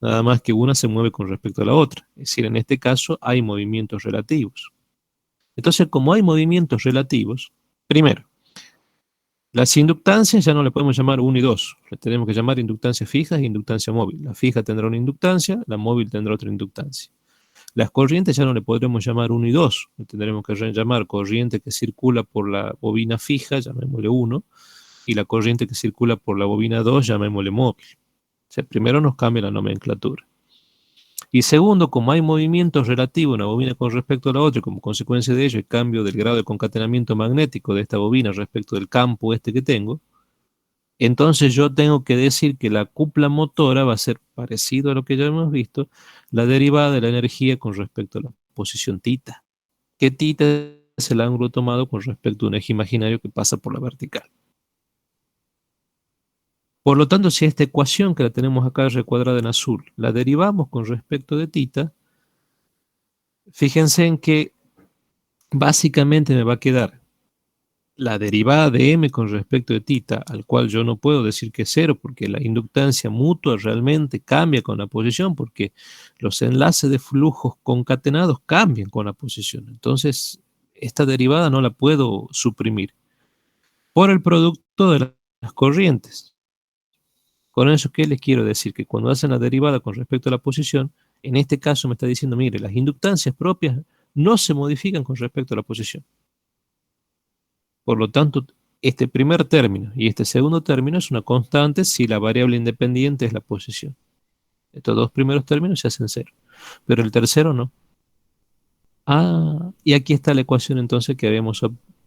nada más que una se mueve con respecto a la otra. Es decir, en este caso hay movimientos relativos. Entonces, como hay movimientos relativos, primero, las inductancias ya no le podemos llamar 1 y 2, le tenemos que llamar inductancias fijas e inductancia móvil. La fija tendrá una inductancia, la móvil tendrá otra inductancia. Las corrientes ya no le podremos llamar 1 y 2, le tendremos que llamar corriente que circula por la bobina fija, llamémosle 1, y la corriente que circula por la bobina 2, llamémosle móvil. O sea, primero nos cambia la nomenclatura. Y segundo, como hay movimientos relativos de una bobina con respecto a la otra, y como consecuencia de ello el cambio del grado de concatenamiento magnético de esta bobina respecto del campo este que tengo, entonces yo tengo que decir que la cupla motora va a ser parecido a lo que ya hemos visto, la derivada de la energía con respecto a la posición tita, que tita es el ángulo tomado con respecto a un eje imaginario que pasa por la vertical. Por lo tanto, si esta ecuación que la tenemos acá recuadrada en azul, la derivamos con respecto de tita, fíjense en que básicamente me va a quedar la derivada de m con respecto de tita, al cual yo no puedo decir que es cero, porque la inductancia mutua realmente cambia con la posición, porque los enlaces de flujos concatenados cambian con la posición. Entonces, esta derivada no la puedo suprimir por el producto de las corrientes. Con eso, ¿qué les quiero decir? Que cuando hacen la derivada con respecto a la posición, en este caso me está diciendo, mire, las inductancias propias no se modifican con respecto a la posición. Por lo tanto, este primer término y este segundo término es una constante si la variable independiente es la posición. Estos dos primeros términos se hacen cero, pero el tercero no. Ah, y aquí está la ecuación entonces que habíamos,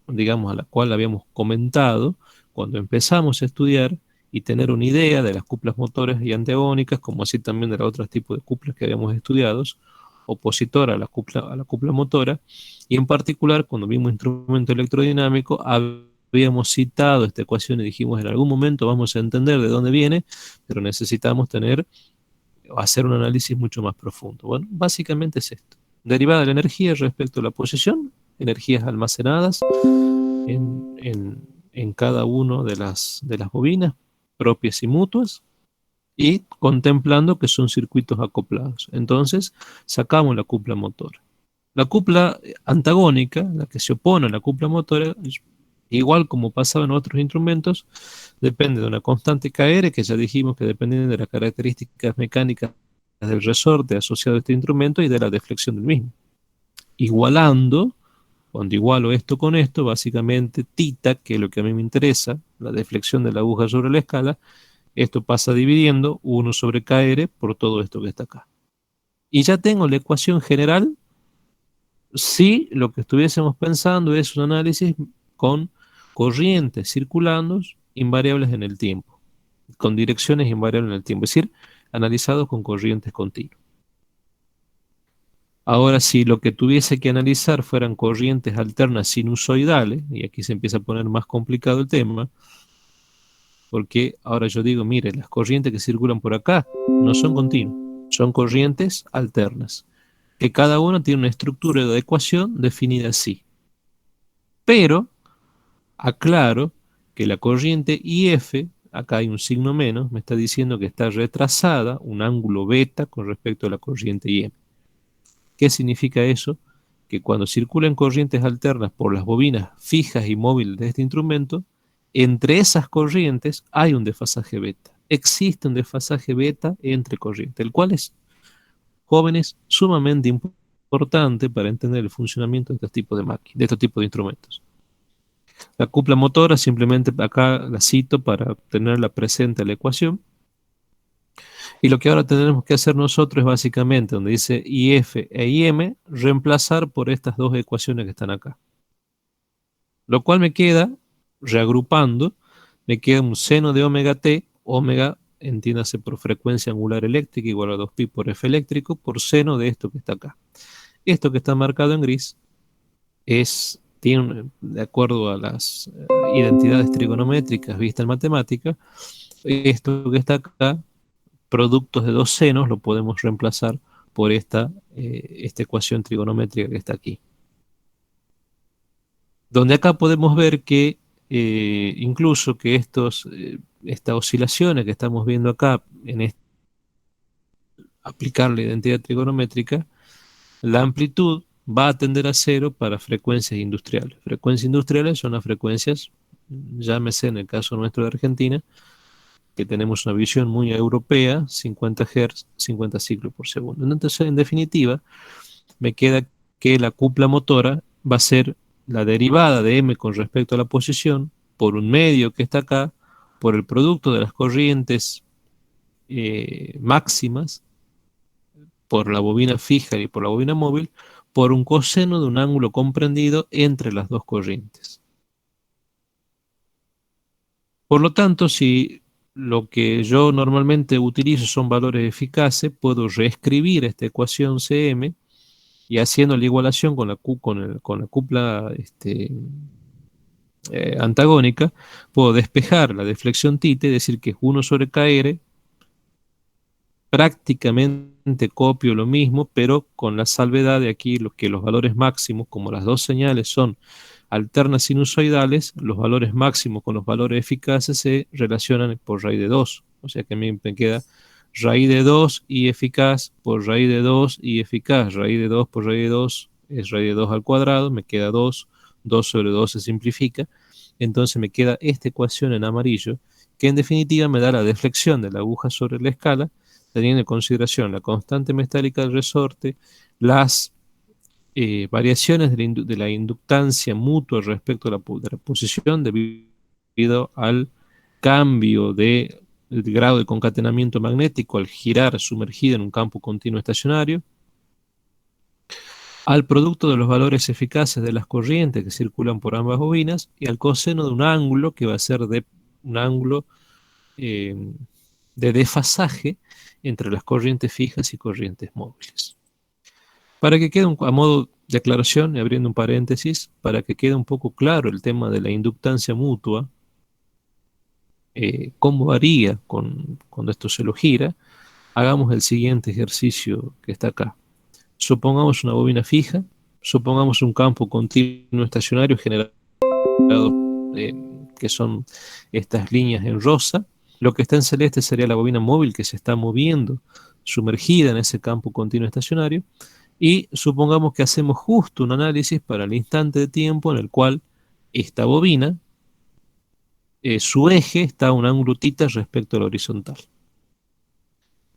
digamos, a la cual habíamos comentado cuando empezamos a estudiar y tener una idea de las cuplas motoras y antagónicas, como así también de los otros tipos de cuplas que habíamos estudiado, opositora a la cupla motora, y en particular cuando vimos instrumento electrodinámico, habíamos citado esta ecuación y dijimos en algún momento vamos a entender de dónde viene, pero necesitamos hacer un análisis mucho más profundo. Bueno, básicamente es esto. Derivada de la energía respecto a la posición, energías almacenadas en cada una de las bobinas, propias y mutuas, y contemplando que son circuitos acoplados. Entonces, sacamos la cupla motora. La cupla antagónica, la que se opone a la cupla motora, igual como pasaba en otros instrumentos, depende de una constante KR, que ya dijimos que depende de las características mecánicas del resorte asociado a este instrumento y de la deflexión del mismo. Igualando, cuando igualo esto con esto, básicamente tita, que es lo que a mí me interesa, la deflexión de la aguja sobre la escala, esto pasa dividiendo 1 sobre KR por todo esto que está acá. Y ya tengo la ecuación general si lo que estuviésemos pensando es un análisis con corrientes circulando invariables en el tiempo, con direcciones invariables en el tiempo, es decir, analizados con corrientes continuas. Ahora, si lo que tuviese que analizar fueran corrientes alternas sinusoidales, y aquí se empieza a poner más complicado el tema, porque ahora yo digo, mire, las corrientes que circulan por acá no son continuas, son corrientes alternas, que cada una tiene una estructura de ecuación definida así. Pero aclaro que la corriente IF, acá hay un signo menos, me está diciendo que está retrasada un ángulo beta con respecto a la corriente IM. ¿Qué significa eso? Que cuando circulan corrientes alternas por las bobinas fijas y móviles de este instrumento, entre esas corrientes hay un desfasaje beta. Existe un desfasaje beta entre corrientes, el cual es, jóvenes, sumamente importante para entender el funcionamiento de estos tipos de máquinas, de estos tipos de instrumentos. La cupla motora, simplemente acá la cito para tenerla presente en la ecuación. Y lo que ahora tenemos que hacer nosotros es básicamente, donde dice IF e IM, reemplazar por estas dos ecuaciones que están acá. Lo cual me queda, reagrupando, me queda un seno de omega t, omega, entiéndase por frecuencia angular eléctrica, igual a 2pi por F eléctrico, por seno de esto que está acá. Esto que está marcado en gris tiene, de acuerdo a las identidades trigonométricas vistas en matemática, esto que está acá, productos de dos senos, lo podemos reemplazar por esta ecuación trigonométrica que está aquí. Donde acá podemos ver que incluso que estas oscilaciones que estamos viendo acá, aplicar la identidad trigonométrica, la amplitud va a tender a cero para frecuencias industriales. Frecuencias industriales son las frecuencias, llámese en el caso nuestro de Argentina, que tenemos una visión muy europea, 50 Hz, 50 ciclos por segundo. Entonces, en definitiva, me queda que la cupla motora va a ser la derivada de m con respecto a la posición por un medio que está acá, por el producto de las corrientes máximas, por la bobina fija y por la bobina móvil, por un coseno de un ángulo comprendido entre las dos corrientes. Por lo tanto, si lo que yo normalmente utilizo son valores eficaces, puedo reescribir esta ecuación Cm y haciendo la igualación con con la cupla antagónica, puedo despejar la deflexión θ y decir que es 1 sobre kr, prácticamente copio lo mismo, pero con la salvedad de aquí que los valores máximos, como las dos señales son alternas sinusoidales, los valores máximos con los valores eficaces se relacionan por raíz de 2. O sea que a mí me queda raíz de 2 y eficaz por raíz de 2 y eficaz. Raíz de 2 por raíz de 2 es raíz de 2 al cuadrado, me queda 2, 2 sobre 2 se simplifica. Entonces me queda esta ecuación en amarillo, que en definitiva me da la deflexión de la aguja sobre la escala, teniendo en consideración la constante metálica del resorte, las variaciones de la inductancia mutua respecto a de la posición debido al cambio del grado de concatenamiento magnético al girar sumergido en un campo continuo estacionario, al producto de los valores eficaces de las corrientes que circulan por ambas bobinas y al coseno de un ángulo que va a ser un ángulo eh, de desfasaje entre las corrientes fijas y corrientes móviles. Para que quede a modo de aclaración y abriendo un paréntesis, para que quede un poco claro el tema de la inductancia mutua, cómo varía cuando esto se lo gira, hagamos el siguiente ejercicio que está acá. Supongamos una bobina fija, supongamos un campo continuo estacionario generado, eh, que son estas líneas en rosa. Lo que está en celeste sería la bobina móvil que se está moviendo, sumergida en ese campo continuo estacionario. Y supongamos que hacemos justo un análisis para el instante de tiempo en el cual esta bobina, su eje está a un ángulo θ respecto al horizontal.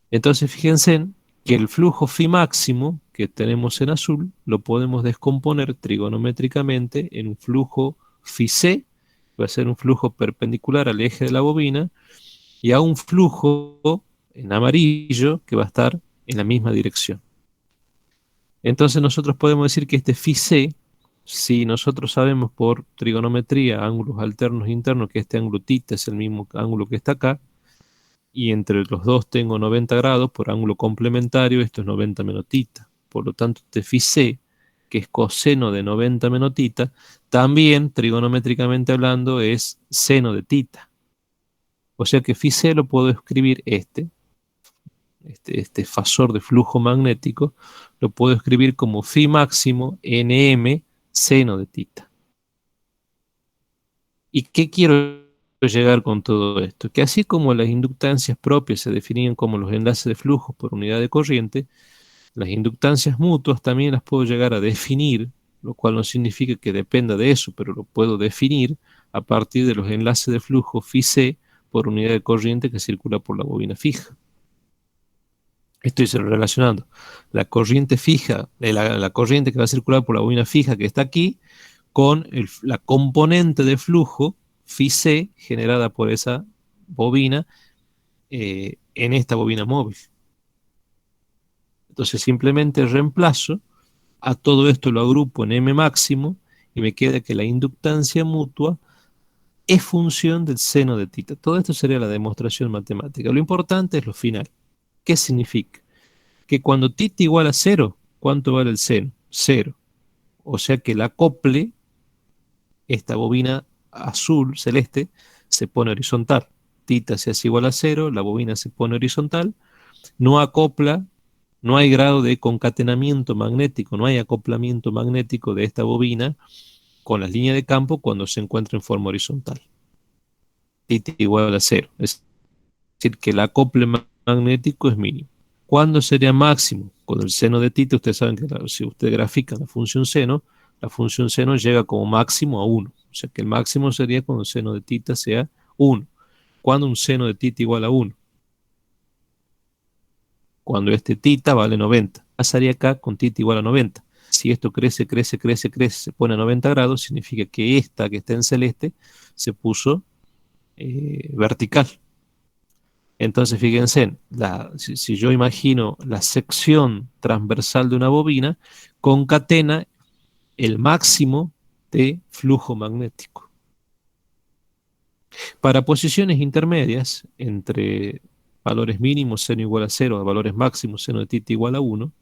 Entonces fíjense que el flujo phi máximo que tenemos en azul lo podemos descomponer trigonométricamente en un flujo phi c, va a ser un flujo perpendicular al eje de la bobina, y a un flujo en amarillo que va a estar en la misma dirección. Entonces nosotros podemos decir que este phi c, si nosotros sabemos por trigonometría, ángulos alternos internos, que este ángulo θ es el mismo ángulo que está acá, y entre los dos tengo 90 grados, por ángulo complementario, esto es 90 menos θ. Por lo tanto, este phi c, que es coseno de 90 menos θ, también, trigonométricamente hablando, es seno de θ. O sea que phi c lo puedo escribir este fasor de flujo magnético, lo puedo escribir como phi máximo nm seno de θ. ¿Y qué quiero llegar con todo esto? Que así como las inductancias propias se definían como los enlaces de flujo por unidad de corriente, las inductancias mutuas también las puedo llegar a definir, lo cual no significa que dependa de eso, pero lo puedo definir a partir de los enlaces de flujo phi c por unidad de corriente que circula por la bobina fija. Estoy relacionando la corriente fija, la corriente que va a circular por la bobina fija que está aquí, con la componente de flujo phi c generada por esa bobina en esta bobina móvil. Entonces simplemente reemplazo, a todo esto lo agrupo en m máximo y me queda que la inductancia mutua es función del seno de θ. Todo esto sería la demostración matemática. Lo importante es lo final. ¿Qué significa? Que cuando θ igual a 0, ¿cuánto vale el seno? 0. O sea que el acople, esta bobina azul, celeste, se pone horizontal. Θ se hace igual a 0, la bobina se pone horizontal, no acopla, no hay grado de concatenamiento magnético, no hay acoplamiento magnético de esta bobina con las líneas de campo cuando se encuentra en forma horizontal. Θ igual a 0. Es decir, que el acople magnético es mínimo. ¿Cuándo sería máximo? Cuando el seno de tita, ustedes saben que si usted grafica la función seno llega como máximo a 1. O sea que el máximo sería cuando el seno de tita sea 1. ¿Cuándo un seno de tita igual a 1? Cuando este tita vale 90. Pasaría acá con tita igual a 90. Si esto crece, crece, crece, crece, se pone a 90 grados, significa que esta que está en celeste se puso vertical. Entonces, fíjense, si yo imagino la sección transversal de una bobina, concatena el máximo de flujo magnético. Para posiciones intermedias, entre valores mínimos, seno igual a 0, a valores máximos, seno de tita igual a 1,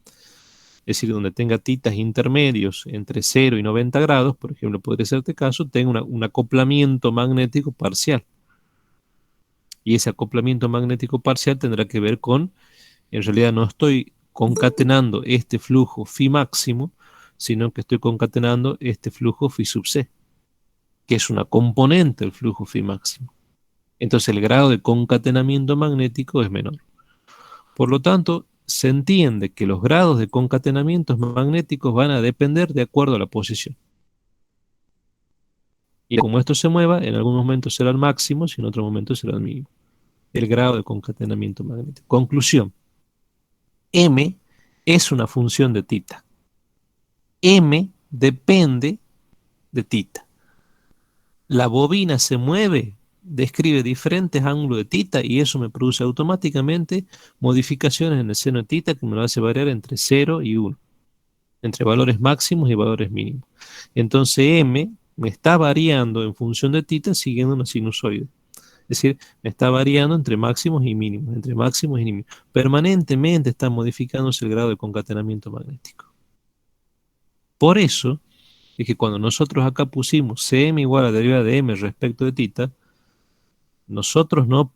es decir, donde tenga titas intermedios entre 0 y 90 grados, por ejemplo, podría ser este caso, tenga un acoplamiento magnético parcial. Y ese acoplamiento magnético parcial tendrá que ver con, en realidad no estoy concatenando este flujo phi máximo, sino que estoy concatenando este flujo phi sub c, que es una componente del flujo phi máximo. Entonces el grado de concatenamiento magnético es menor. Por lo tanto, se entiende que los grados de concatenamientos magnéticos van a depender de acuerdo a la posición. Y como esto se mueva, en algunos momentos será el máximo y en otros momentos será el mínimo. El grado de concatenamiento magnético. Conclusión. M es una función de tita. M depende de tita. La bobina se mueve, describe diferentes ángulos de tita y eso me produce automáticamente modificaciones en el seno de tita que me lo hace variar entre 0 y 1, entre valores máximos y valores mínimos. Entonces M me está variando en función de tita siguiendo una sinusoide. Es decir, me está variando entre máximos y mínimos, entre máximos y mínimos. Permanentemente está modificándose el grado de concatenamiento magnético. Por eso es que cuando nosotros acá pusimos Cm igual a la derivada de m respecto de tita, nosotros no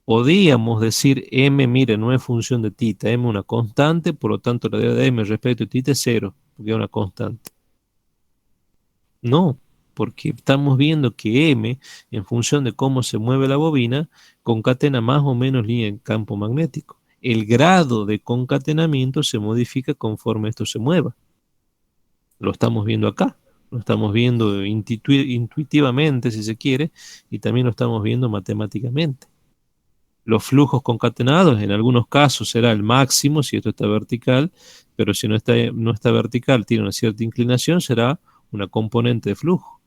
podíamos decir m, mire, no es función de tita, m es una constante, por lo tanto la derivada de m respecto de tita es 0, porque es una constante. No, porque estamos viendo que m, en función de cómo se mueve la bobina, concatena más o menos línea en campo magnético. El grado de concatenamiento se modifica conforme esto se mueva. Lo estamos viendo acá, lo estamos viendo intuitivamente, si se quiere, y también lo estamos viendo matemáticamente. Los flujos concatenados, en algunos casos será el máximo si esto está vertical, pero si no está vertical, tiene una cierta inclinación, será una componente de flujo.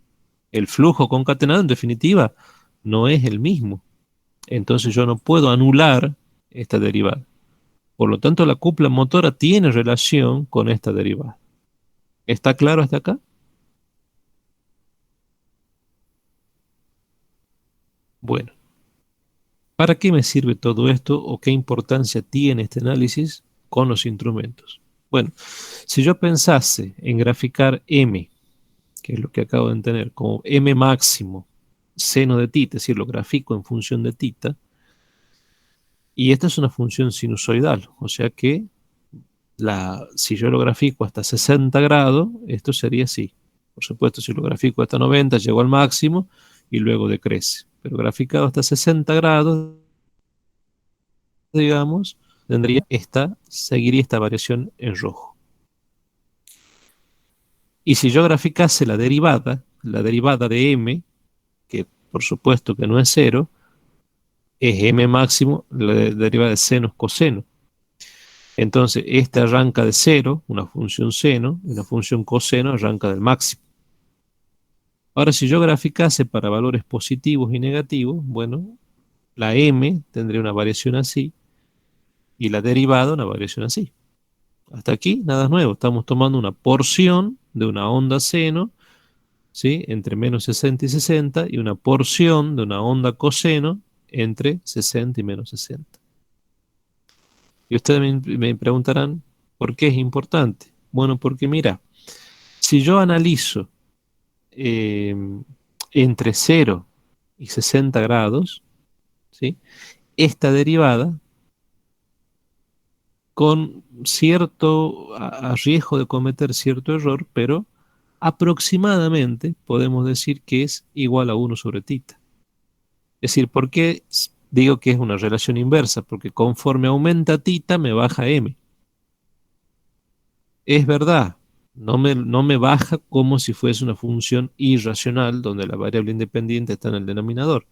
El flujo concatenado, en definitiva, no es el mismo. Entonces yo no puedo anular esta derivada. Por lo tanto, la cupla motora tiene relación con esta derivada. ¿Está claro hasta acá? Bueno, ¿para qué me sirve todo esto o qué importancia tiene este análisis con los instrumentos? Bueno, si yo pensase en graficar m, que es lo que acabo de tener, como m máximo seno de tita, es decir, lo grafico en función de tita, y esta es una función sinusoidal, o sea que si yo lo grafico hasta 60 grados, esto sería así. Por supuesto, si lo grafico hasta 90, llego al máximo y luego decrece. Pero graficado hasta 60 grados, digamos, seguiría esta variación en rojo. Y si yo graficase la derivada de m, que por supuesto que no es 0, es m máximo, la derivada de seno es coseno. Entonces, esta arranca de 0, una función seno, y una función coseno arranca del máximo. Ahora, si yo graficase para valores positivos y negativos, bueno, la m tendría una variación así, y la derivada una variación así. Hasta aquí, nada nuevo. Estamos tomando una porción de una onda seno, ¿sí?, entre menos 60 y 60, y una porción de una onda coseno entre 60 y menos 60. Y ustedes me preguntarán, ¿por qué es importante? Bueno, porque mira, si yo analizo eh, entre 0 y 60 grados, ¿sí?, esta derivada, con cierto a riesgo de cometer cierto error, pero aproximadamente podemos decir que es igual a 1 sobre tita. Es decir, ¿por qué digo que es una relación inversa, porque conforme aumenta tita, me baja m. Es verdad, no me baja como si fuese una función irracional, donde la variable independiente está en el denominador.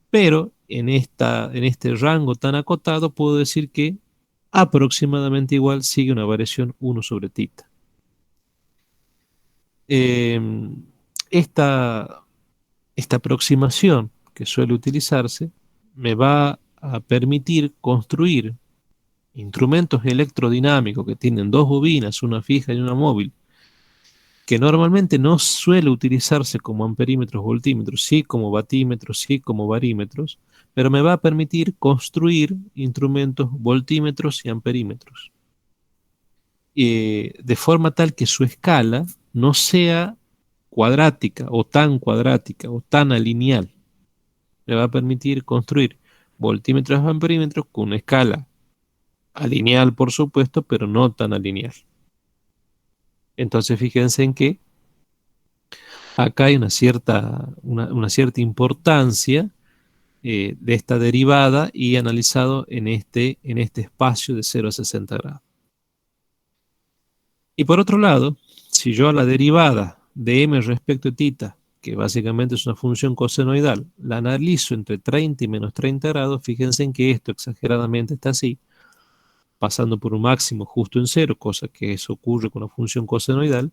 Pero en este rango tan acotado, puedo decir que aproximadamente igual sigue una variación 1 sobre tita. Em, esta, esta aproximación que suele utilizarse me va a permitir construir instrumentos electrodinámicos que tienen dos bobinas, una fija y una móvil, que normalmente no suele utilizarse como amperímetros, voltímetros, sí como batímetros, sí como varímetros, pero me va a permitir construir instrumentos voltímetros y amperímetros, de forma tal que su escala no sea cuadrática o tan alineal. Me va a permitir construir voltímetros y amperímetros con una escala alineal, por supuesto, pero no tan alineal. Entonces, fíjense en que acá hay una cierta importancia de esta derivada y analizado en este espacio de 0 a 60 grados. Y por otro lado, si yo a la derivada de m respecto de tita, que básicamente es una función cosenoidal, la analizo entre 30 y menos 30 grados, fíjense en que esto exageradamente está así, pasando por un máximo justo en cero, cosa que eso ocurre con la función cosenoidal,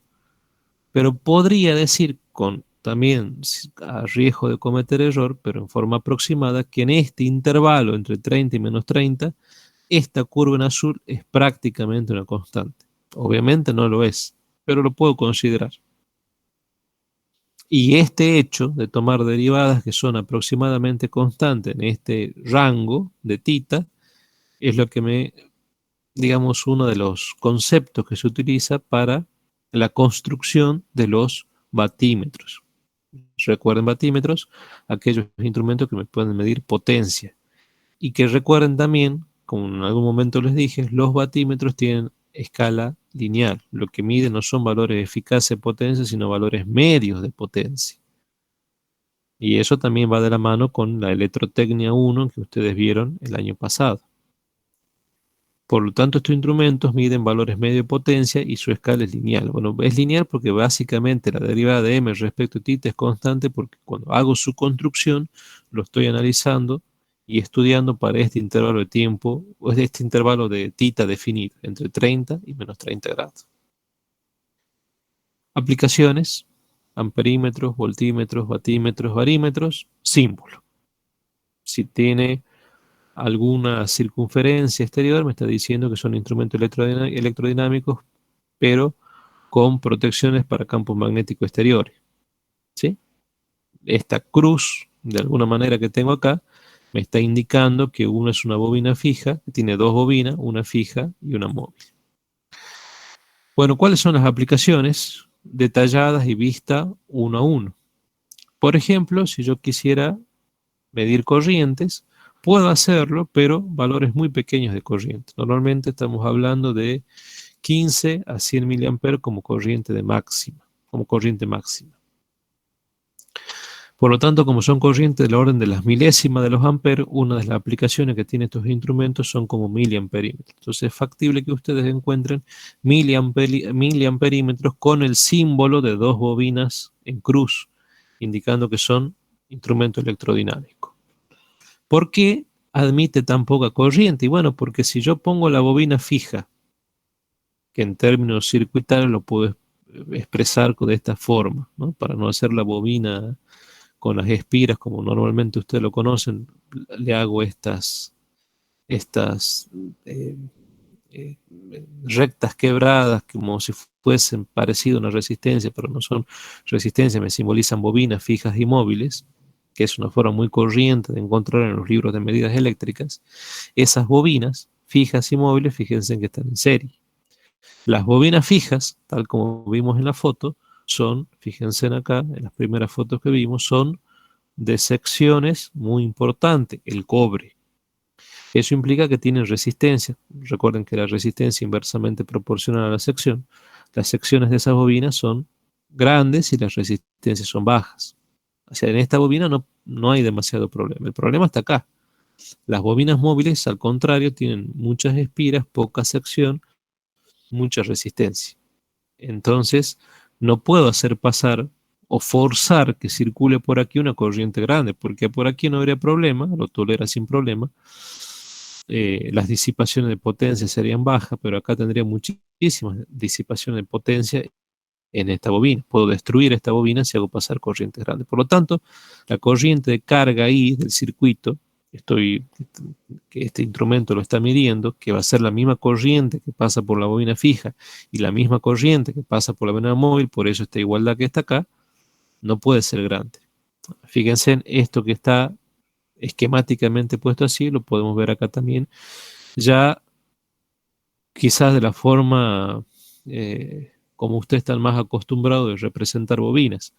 pero podría decir con también a riesgo de cometer error, pero en forma aproximada, que en este intervalo entre 30 y menos 30, esta curva en azul es prácticamente una constante. Obviamente no lo es, pero lo puedo considerar. Y este hecho de tomar derivadas que son aproximadamente constantes en este rango de tita, es lo que digamos, uno de los conceptos que se utiliza para la construcción de los batímetros. Recuerden batímetros, aquellos instrumentos que me pueden medir potencia. Y que recuerden también, como en algún momento les dije, los batímetros tienen escala lineal. Lo que miden no son valores de eficacia de potencia, sino valores medios de potencia. Y eso también va de la mano con la electrotecnia 1 que ustedes vieron el año pasado. Por lo tanto, estos instrumentos miden valores medio de potencia y su escala es lineal. Bueno, es lineal porque básicamente la derivada de m respecto a tita es constante, porque cuando hago su construcción lo estoy analizando y estudiando para este intervalo de tiempo, o este intervalo de tita definido, entre 30 y menos 30 grados. Aplicaciones: amperímetros, voltímetros, batímetros, varímetros, símbolo. Si tiene alguna circunferencia exterior, me está diciendo que son instrumentos electrodinámicos, pero con protecciones para campos magnéticos exteriores, ¿sí? Esta cruz, de alguna manera que tengo acá, me está indicando que uno es una bobina fija, que tiene dos bobinas, una fija y una móvil. Bueno, ¿cuáles son las aplicaciones detalladas y vistas uno a uno? Por ejemplo, si yo quisiera medir corrientes, puedo hacerlo, pero valores muy pequeños de corriente. Normalmente estamos hablando de 15 a 100 miliamperes como corriente máxima. Por lo tanto, como son corrientes del orden de las milésimas de los amperes, una de las aplicaciones que tienen estos instrumentos son como miliamperímetros. Entonces es factible que ustedes encuentren miliamperímetros con el símbolo de dos bobinas en cruz, indicando que son instrumentos electrodinámicos. ¿Por qué admite tan poca corriente? Y bueno, porque si yo pongo la bobina fija, que en términos circuitarios lo puedo expresar de esta forma, ¿no? Para no hacer la bobina con las espiras como normalmente ustedes lo conocen, le hago estas eh, eh, rectas quebradas como si fuesen parecido a una resistencia, pero no son resistencias, me simbolizan bobinas fijas y móviles, que es una forma muy corriente de encontrar en los libros de medidas eléctricas. Esas bobinas fijas y móviles, fíjense que están en serie. Las bobinas fijas, tal como vimos en la foto, fíjense acá, en las primeras fotos que vimos, son de secciones muy importantes, el cobre. Eso implica que tienen resistencia. Recuerden que la resistencia inversamente proporcional a la sección. Las secciones de esas bobinas son grandes y las resistencias son bajas. O sea, en esta bobina no hay demasiado problema. El problema está acá. Las bobinas móviles, al contrario, tienen muchas espiras, poca sección, mucha resistencia. Entonces, no puedo hacer pasar o forzar que circule por aquí una corriente grande, porque por aquí no habría problema, lo tolera sin problema. Las disipaciones de potencia serían bajas, pero acá tendría muchísimas disipaciones de potencia en esta bobina. Puedo destruir esta bobina si hago pasar corrientes grandes. Por lo tanto, la corriente de carga ahí del circuito, que este instrumento lo está midiendo, que va a ser la misma corriente que pasa por la bobina fija y la misma corriente que pasa por la bobina móvil, por eso esta igualdad que está acá, no puede ser grande. Fíjense en esto que está esquemáticamente puesto así, lo podemos ver acá también, ya quizás de la forma como ustedes están más acostumbrados de representar bobinas,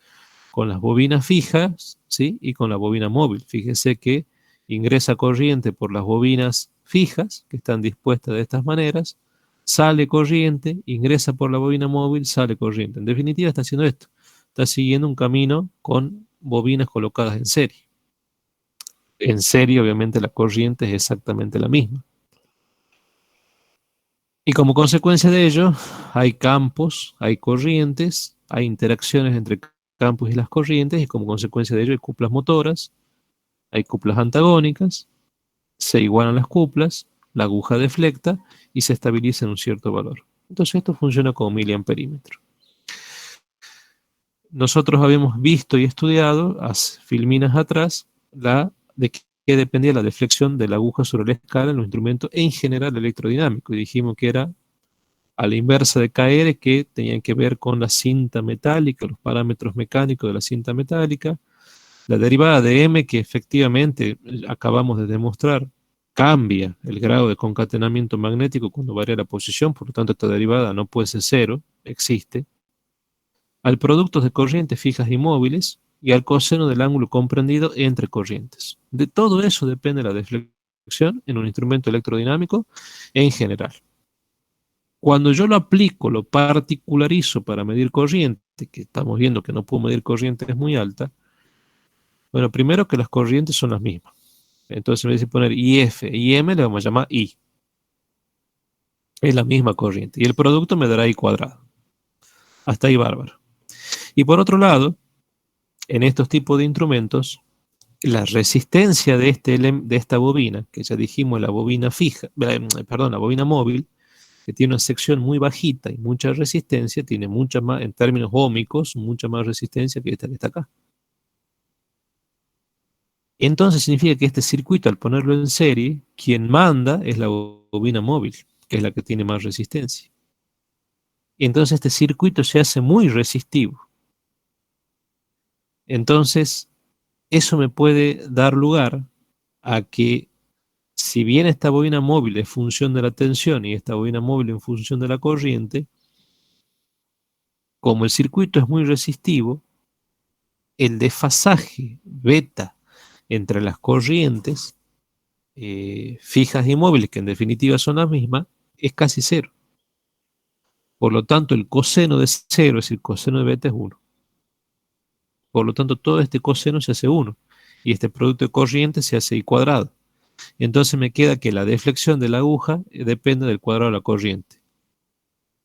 con las bobinas fijas, ¿sí? Y con la bobina móvil. Fíjese que ingresa corriente por las bobinas fijas, que están dispuestas de estas maneras, sale corriente, ingresa por la bobina móvil, sale corriente. En definitiva está haciendo esto, está siguiendo un camino con bobinas colocadas en serie. En serie, obviamente, la corriente es exactamente la misma. Y como consecuencia de ello, hay campos, hay corrientes, hay interacciones entre campos y las corrientes, y como consecuencia de ello hay cuplas motoras, hay cuplas antagónicas, se igualan las cuplas, la aguja deflecta y se estabiliza en un cierto valor. Entonces esto funciona como miliamperímetro. Nosotros habíamos visto y estudiado hace filminas atrás de qué dependía la deflexión de la aguja sobre la escala en los instrumentos en general electrodinámicos, y dijimos que era a la inversa de KR, que tenían que ver con la cinta metálica, los parámetros mecánicos de la cinta metálica, la derivada de M, que efectivamente acabamos de demostrar, cambia el grado de concatenamiento magnético cuando varía la posición, por lo tanto esta derivada no puede ser cero, existe, al producto de corrientes fijas y móviles, y al coseno del ángulo comprendido entre corrientes. De todo eso depende la deflexión en un instrumento electrodinámico en general. Cuando yo lo aplico, lo particularizo para medir corriente, que estamos viendo que no puedo medir corriente, es muy alta, bueno, primero que las corrientes son las mismas. Entonces me dice poner IF y M, le vamos a llamar I. Es la misma corriente. Y el producto me dará I cuadrado. Hasta ahí bárbaro. Y por otro lado, en estos tipos de instrumentos, la resistencia de esta bobina, que ya dijimos la bobina fija, perdón, la bobina móvil, que tiene una sección muy bajita y mucha resistencia, tiene mucha más, en términos óhmicos, mucha más resistencia que esta que está acá. Entonces significa que este circuito, al ponerlo en serie, quien manda es la bobina móvil, que es la que tiene más resistencia. Y entonces este circuito se hace muy resistivo. Entonces, eso me puede dar lugar a que, si bien esta bobina móvil es función de la tensión y esta bobina móvil en función de la corriente, como el circuito es muy resistivo, el desfasaje beta entre las corrientes fijas y móviles, que en definitiva son las mismas, es casi cero. Por lo tanto, el coseno de cero, es decir, coseno de beta es 1. Por lo tanto, todo este coseno se hace 1. Y este producto de corriente se hace I cuadrado. Entonces me queda que la deflexión de la aguja depende del cuadrado de la corriente.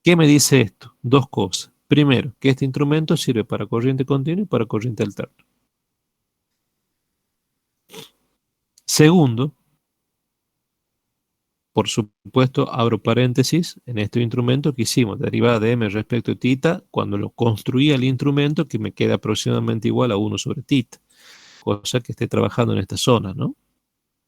¿Qué me dice esto? Dos cosas. Primero, que este instrumento sirve para corriente continua y para corriente alterna. Segundo, por supuesto, abro paréntesis, en este instrumento que hicimos derivada de m respecto de tita, cuando lo construía el instrumento, que me queda aproximadamente igual a 1 sobre tita, cosa que esté trabajando en esta zona, ¿no?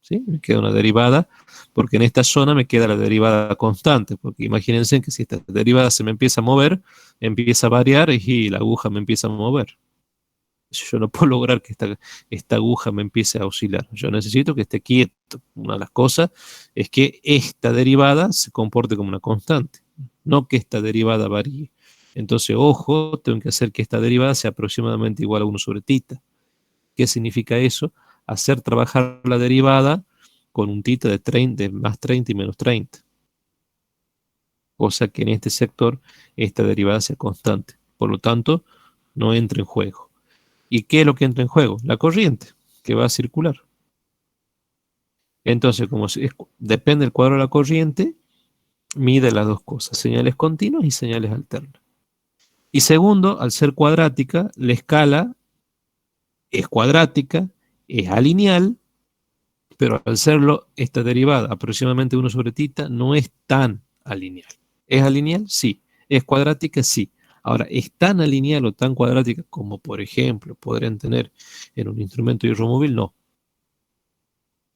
¿Sí? Me queda una derivada, porque en esta zona me queda la derivada constante, porque imagínense que si esta derivada se me empieza a mover, empieza a variar y la aguja me empieza a mover. Yo no puedo lograr que esta aguja me empiece a oscilar. Yo necesito que esté quieto. Una de las cosas es que esta derivada se comporte como una constante, no que esta derivada varíe. Entonces, ojo, tengo que hacer que esta derivada sea aproximadamente igual a 1 sobre tita. ¿Qué significa eso? Hacer trabajar la derivada con un tita de más 30 y menos 30. Cosa que en este sector esta derivada sea constante. Por lo tanto, no entra en juego. ¿Y qué es lo que entra en juego? La corriente que va a circular. Entonces, depende del cuadro de la corriente, mide las dos cosas, señales continuas y señales alternas. Y segundo, al ser cuadrática, la escala es cuadrática, es alineal, pero al serlo, esta derivada, aproximadamente 1 sobre tita, no es tan alineal. ¿Es alineal? Sí. ¿Es cuadrática? Sí. Ahora, ¿es tan alineal o tan cuadrática como, por ejemplo, podrían tener en un instrumento hidromóvil? No.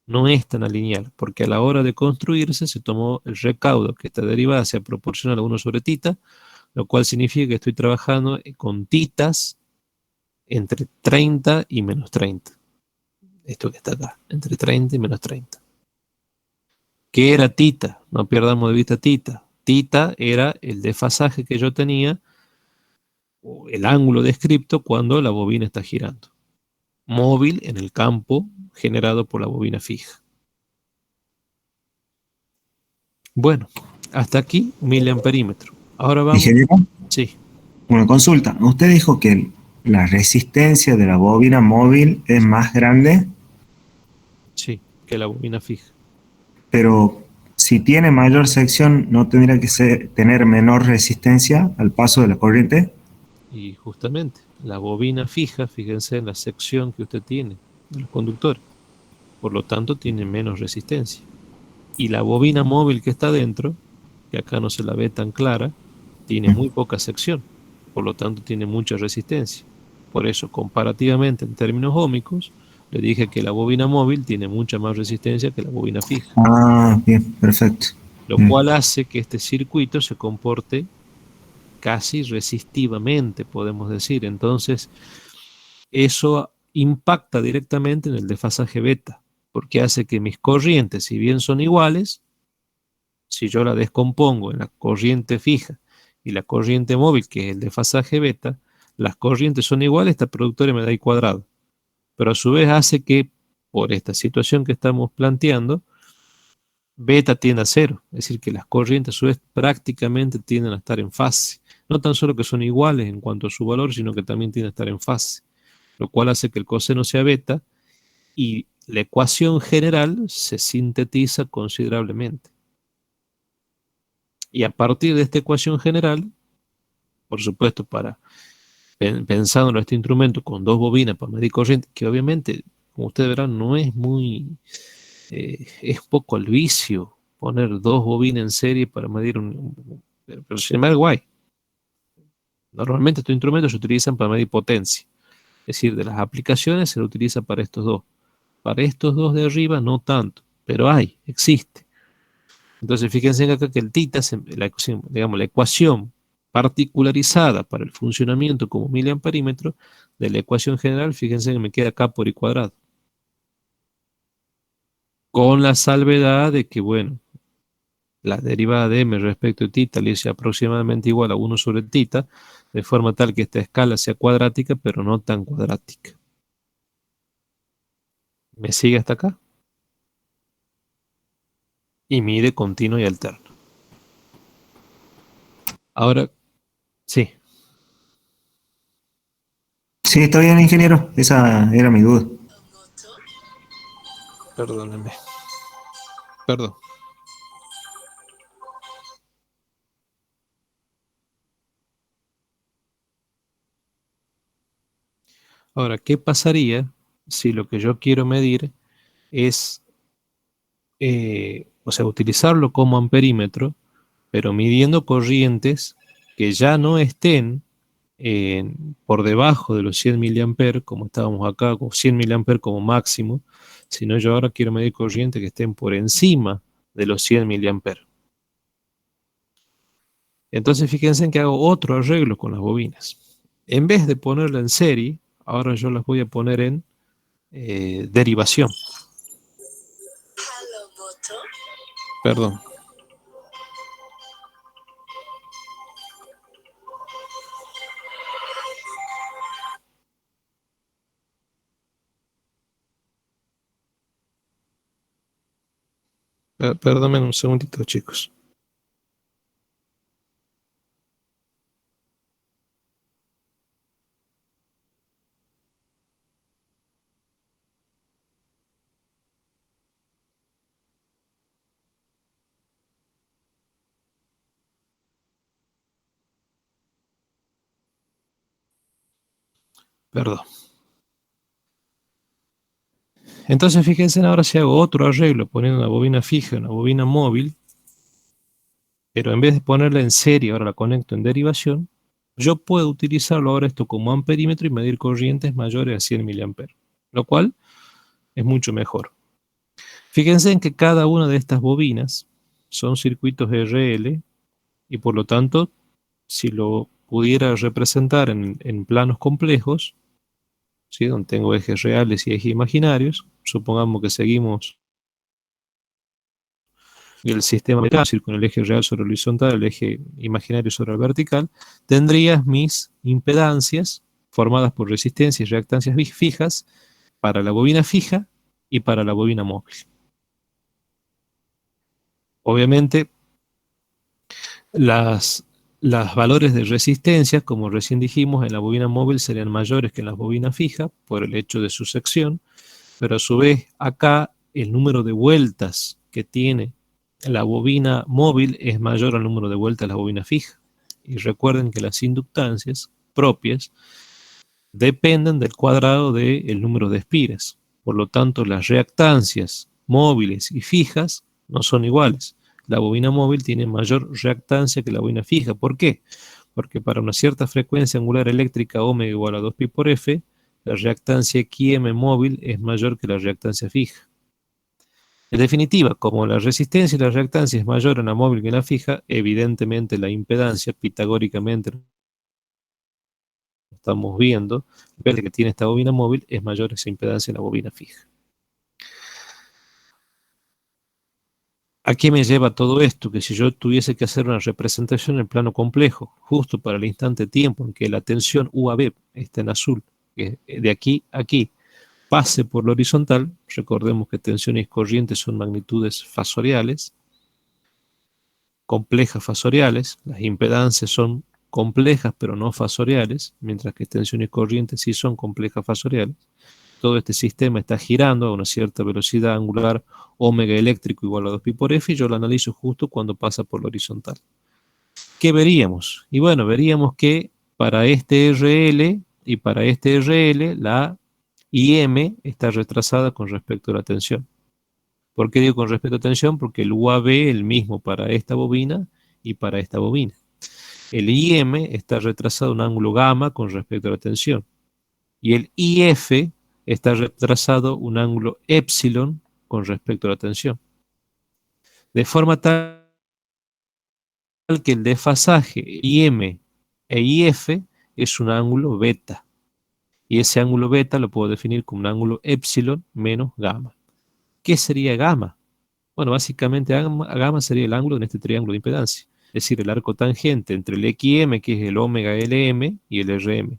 No es tan alineal, porque a la hora de construirse se tomó el recaudo, que esta derivada sea proporcional a 1 sobre tita, lo cual significa que estoy trabajando con titas entre 30 y menos 30. Esto que está acá, entre 30 y menos 30. ¿Qué era tita? No perdamos de vista tita. Tita era el desfasaje que yo tenía, o el ángulo descripto cuando la bobina está girando. Móvil en el campo generado por la bobina fija. Bueno, hasta aquí miliamperímetro. Ahora vamos. Ingeniero, Sí, una consulta. Usted dijo que la resistencia de la bobina móvil es más grande, sí, que la bobina fija. pero si tiene mayor sección, ¿no tendría que tener menor resistencia al paso de la corriente? Y justamente, la bobina fija, fíjense en la sección que usted tiene de los conductores. Por lo tanto, tiene menos resistencia. Y la bobina móvil que está dentro, que acá no se la ve tan clara, tiene muy poca sección. Por lo tanto, tiene mucha resistencia. Por eso, comparativamente en términos óhmicos, le dije que la bobina móvil tiene mucha más resistencia que la bobina fija, Ah, bien, perfecto. lo Bien. cual hace que este circuito se comporte casi resistivamente, podemos decir. Entonces, eso impacta directamente en el desfasaje beta, porque hace que mis corrientes, si bien son iguales, si yo la descompongo en la corriente fija y la corriente móvil, que es el desfasaje beta, las corrientes son iguales, esta productora me da I cuadrado. Pero a su vez hace que, por esta situación que estamos planteando, beta tiende a cero. Es decir, que las corrientes a su vez prácticamente tienden a estar en fase. No tan solo que son iguales en cuanto a su valor, sino que también tienden a estar en fase. Lo cual hace que el coseno sea beta y la ecuación general se sintetiza considerablemente. Y a partir de esta ecuación general, por supuesto, pensando en este instrumento con dos bobinas para medir corriente, que obviamente, como ustedes verán, no es muy, es poco al vicio poner dos bobinas en serie para medir pero sin embargo hay. Normalmente estos instrumentos se utilizan para medir potencia, es decir, de las aplicaciones se lo utiliza para estos dos. Para estos dos de arriba no tanto, pero existe. Entonces, fíjense acá que el tita, digamos, la ecuación particularizada para el funcionamiento como miliamperímetro de la ecuación general, fíjense que me queda K por I cuadrado. Con la salvedad de que, bueno, la derivada de m respecto de tita le es aproximadamente igual a 1 sobre tita, de forma tal que esta escala sea cuadrática, pero no tan cuadrática. ¿Me sigue hasta acá? Y mide continuo y alterno. Ahora, sí, Sí, está bien, ingeniero. Esa era mi duda. perdónenme, perdón. Ahora, ¿qué pasaría si lo que yo quiero medir es, o sea, utilizarlo como amperímetro, pero midiendo corrientes que ya no estén por debajo de los 100 miliamperes, como estábamos acá, con 100 miliamperes como máximo, sino yo ahora quiero medir corrientes que estén por encima de los 100 miliamperes. Entonces fíjense en que hago otro arreglo con las bobinas. En vez de ponerla en serie, ahora yo las voy a poner en derivación. Perdón. Perdónenme un segundito, chicos. Perdón. Entonces fíjense ahora si hago otro arreglo poniendo una bobina fija y una bobina móvil, pero en vez de ponerla en serie, ahora la conecto en derivación, yo puedo utilizarlo ahora esto como amperímetro y medir corrientes mayores a 100 miliamperes, lo cual es mucho mejor. Fíjense en que cada una de estas bobinas son circuitos RL y por lo tanto, si lo pudiera representar en planos complejos, ¿sí? Donde tengo ejes reales y ejes imaginarios, supongamos que seguimos el sistema metálico con el eje real sobre el horizontal, el eje imaginario sobre el vertical, tendrías mis impedancias formadas por resistencias y reactancias fijas para la bobina fija y para la bobina móvil. Obviamente, las valores de resistencia, como recién dijimos, en la bobina móvil serían mayores que en la bobina fija por el hecho de su sección, pero a su vez acá el número de vueltas que tiene la bobina móvil es mayor al número de vueltas de la bobina fija. Y recuerden que las inductancias propias dependen del cuadrado del número de espiras. Por lo tanto, las reactancias móviles y fijas no son iguales. La bobina móvil tiene mayor reactancia que la bobina fija. ¿Por qué? Porque para una cierta frecuencia angular eléctrica omega igual a 2pi por f, la reactancia QM móvil es mayor que la reactancia fija. En definitiva, como la resistencia y la reactancia es mayor en la móvil que en la fija, evidentemente la impedancia pitagóricamente estamos viendo, el verde que tiene esta bobina móvil es mayor esa impedancia en la bobina fija. ¿A qué me lleva todo esto? Que si yo tuviese que hacer una representación en plano complejo, justo para el instante tiempo en que la tensión UAB está en azul, que de aquí a aquí pase por la horizontal, recordemos que tensiones y corrientes son magnitudes fasoriales, complejas fasoriales, las impedancias son complejas pero no fasoriales, mientras que tensiones y corrientes sí son complejas fasoriales. Todo este sistema está girando a una cierta velocidad angular omega eléctrico igual a 2pi por f y yo lo analizo justo cuando pasa por la horizontal. ¿Qué veríamos? Y bueno, veríamos que para este RL y para este RL la IM está retrasada con respecto a la tensión. ¿Por qué digo con respecto a tensión? Porque el UAB es el mismo para esta bobina y para esta bobina. El IM está retrasado a un ángulo gamma con respecto a la tensión. Y el IF está retrasado un ángulo epsilon con respecto a la tensión. De forma tal que el desfasaje IM e IF es un ángulo beta. Y ese ángulo beta lo puedo definir como un ángulo epsilon menos gamma. ¿Qué sería gamma? Bueno, básicamente gamma sería el ángulo en este triángulo de impedancia. Es decir, el arco tangente entre el XM, que es el omega LM, y el RM,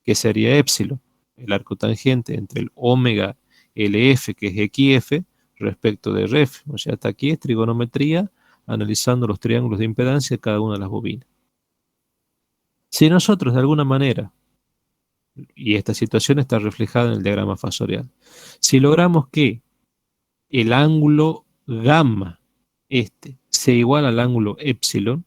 que sería epsilon. El arco tangente entre el omega LF, que es XF, respecto de RF. O sea, hasta aquí es trigonometría analizando los triángulos de impedancia de cada una de las bobinas. Si nosotros de alguna manera, y esta situación está reflejada en el diagrama fasorial, si logramos que el ángulo gamma sea igual al ángulo epsilon,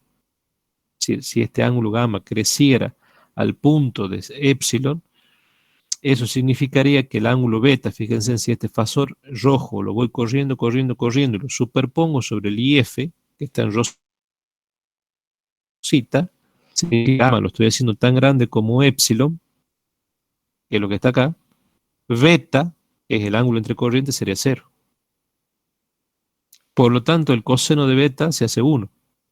si este ángulo gamma creciera al punto de epsilon, eso significaría que el ángulo beta, fíjense si este fasor rojo lo voy corriendo, y lo superpongo sobre el IF, que está en rosita, si gamma lo estoy haciendo tan grande como epsilon, que es lo que está acá, beta, que es el ángulo entre corrientes, sería 0. Por lo tanto, el coseno de beta se hace 1.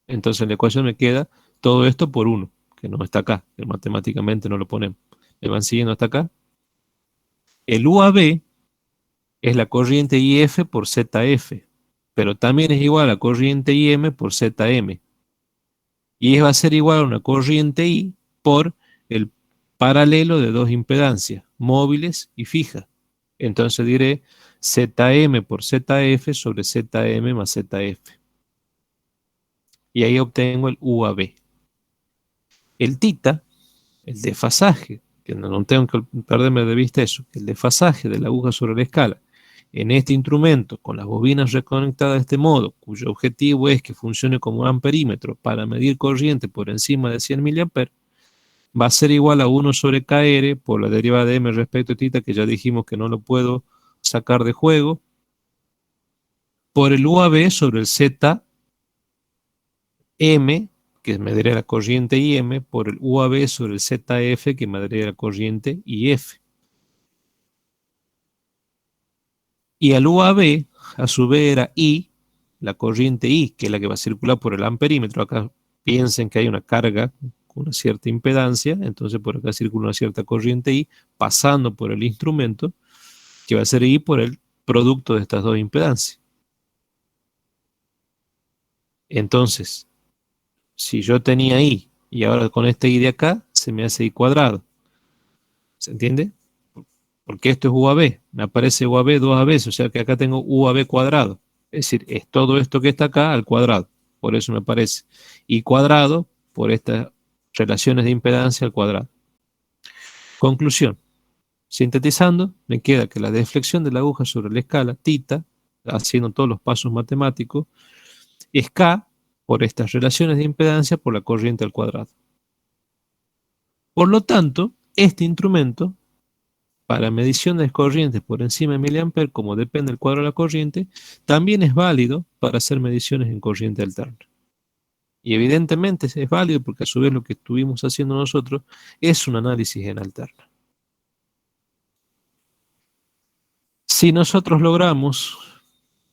Entonces en la ecuación me queda todo esto por 1, que no está acá, que matemáticamente no lo ponemos. ¿Me van siguiendo hasta acá? El UAB es la corriente IF por ZF, pero también es igual a la corriente IM por ZM. Y va a ser igual a una corriente I por el paralelo de dos impedancias, móviles y fijas. Entonces diré ZM por ZF sobre ZM más ZF. Y ahí obtengo el UAB. El tita, el desfasaje, que no tengo que perderme de vista eso, el desfasaje de la aguja sobre la escala en este instrumento con las bobinas reconectadas de este modo, cuyo objetivo es que funcione como un amperímetro para medir corriente por encima de 100 mA, va a ser igual a 1 sobre KR por la derivada de M respecto a θ, que ya dijimos que no lo puedo sacar de juego, por el UAB sobre el ZM, que me daría la corriente IM, por el UAB sobre el ZF, que me daría la corriente IF. Y al UAB, a su vez, era I, la corriente I, que es la que va a circular por el amperímetro. Acá piensen que hay una carga con una cierta impedancia, entonces por acá circula una cierta corriente I, pasando por el instrumento, que va a ser I por el producto de estas dos impedancias. Entonces, si yo tenía I, y ahora con este I de acá, se me hace I cuadrado. ¿Se entiende? Porque esto es UAB, me aparece UAB dos veces, o sea que acá tengo UAB cuadrado. Es decir, es todo esto que está acá al cuadrado. Por eso me aparece I cuadrado por estas relaciones de impedancia al cuadrado. Conclusión. Sintetizando, me queda que la deflexión de la aguja sobre la escala, θ, haciendo todos los pasos matemáticos, es K por estas relaciones de impedancia por la corriente al cuadrado. Por lo tanto, este instrumento, para medición de corrientes por encima de miliamperes, como depende del cuadro de la corriente, también es válido para hacer mediciones en corriente alterna. Y evidentemente es válido porque a su vez lo que estuvimos haciendo nosotros es un análisis en alterna. Si nosotros logramos,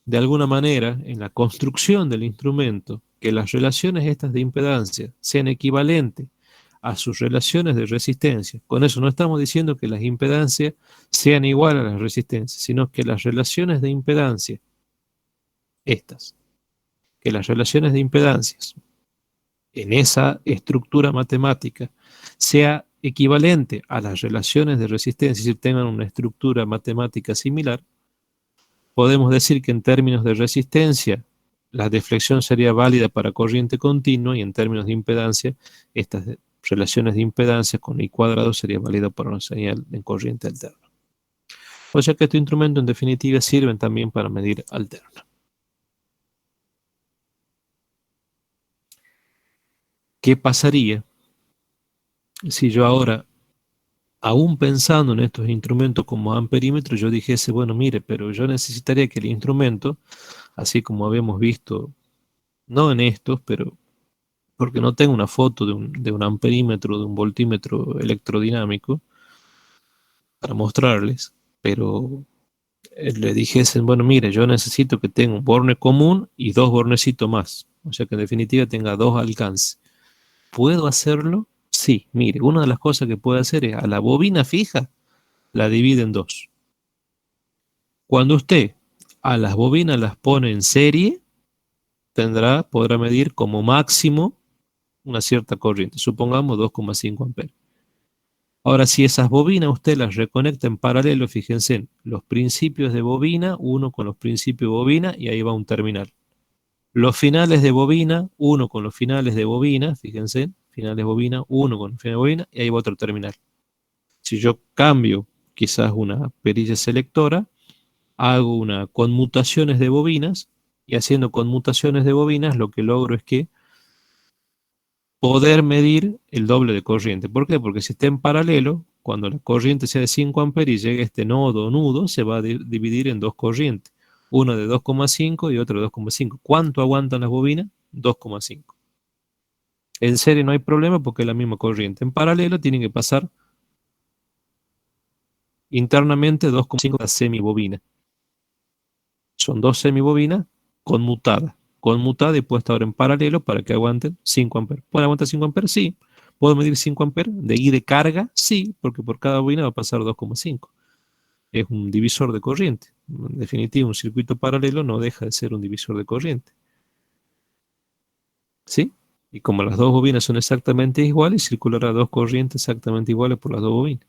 de alguna manera, en la construcción del instrumento, que las relaciones estas de impedancia sean equivalentes a sus relaciones de resistencia, con eso no estamos diciendo que las impedancias sean iguales a las resistencias, sino que las relaciones de impedancia, que las relaciones de impedancias en esa estructura matemática sea equivalente a las relaciones de resistencia, es decir, tengan una estructura matemática similar, podemos decir que en términos de resistencia, la deflexión sería válida para corriente continua y en términos de impedancia, estas relaciones de impedancia con I cuadrado sería válida para una señal en corriente alterna. O sea que estos instrumentos en definitiva sirven también para medir alterna. ¿Qué pasaría si yo ahora, aún pensando en estos instrumentos como amperímetro, yo dijese, bueno, mire, pero yo necesitaría que el instrumento, así como habíamos visto, no en estos, pero porque no tengo una foto de un amperímetro, de un voltímetro electrodinámico para mostrarles, pero le dijesen, bueno, mire, yo necesito que tenga un borne común y dos bornecitos más, o sea que en definitiva tenga dos alcances. ¿Puedo hacerlo? Sí, mire, una de las cosas que puede hacer es a la bobina fija la divide en dos. Cuando usted a las bobinas las pone en serie, podrá medir como máximo una cierta corriente, supongamos 2,5 amperes. Ahora, si esas bobinas usted las reconecta en paralelo, fíjense en los principios de bobina, uno con los principios de bobina, y ahí va un terminal. Los finales de bobina, uno con los finales de bobina, fíjense, finales de bobina, uno con los finales de bobina, y ahí va otro terminal. Si yo cambio quizás una perilla selectora, hago una conmutaciones de bobinas, y haciendo conmutaciones de bobinas, lo que logro es que poder medir el doble de corriente. ¿Por qué? Porque si está en paralelo, cuando la corriente sea de 5 amperes y llegue a este nodo o nudo, se va a dividir en dos corrientes. Una de 2,5 y otra de 2,5. ¿Cuánto aguantan las bobinas? 2,5. En serie no hay problema porque es la misma corriente. En paralelo tienen que pasar internamente 2,5 semibobina. Son dos semibobinas conmutadas. Conmutada y puesta ahora en paralelo para que aguanten 5 amperes. ¿Pueden aguantar 5 amperes? Sí. ¿Puedo medir 5 amperes? ¿De I de carga? Sí, porque por cada bobina va a pasar 2,5. Es un divisor de corriente. En definitiva, un circuito paralelo no deja de ser un divisor de corriente. ¿Sí? Y como las dos bobinas son exactamente iguales, circulará dos corrientes exactamente iguales por las dos bobinas.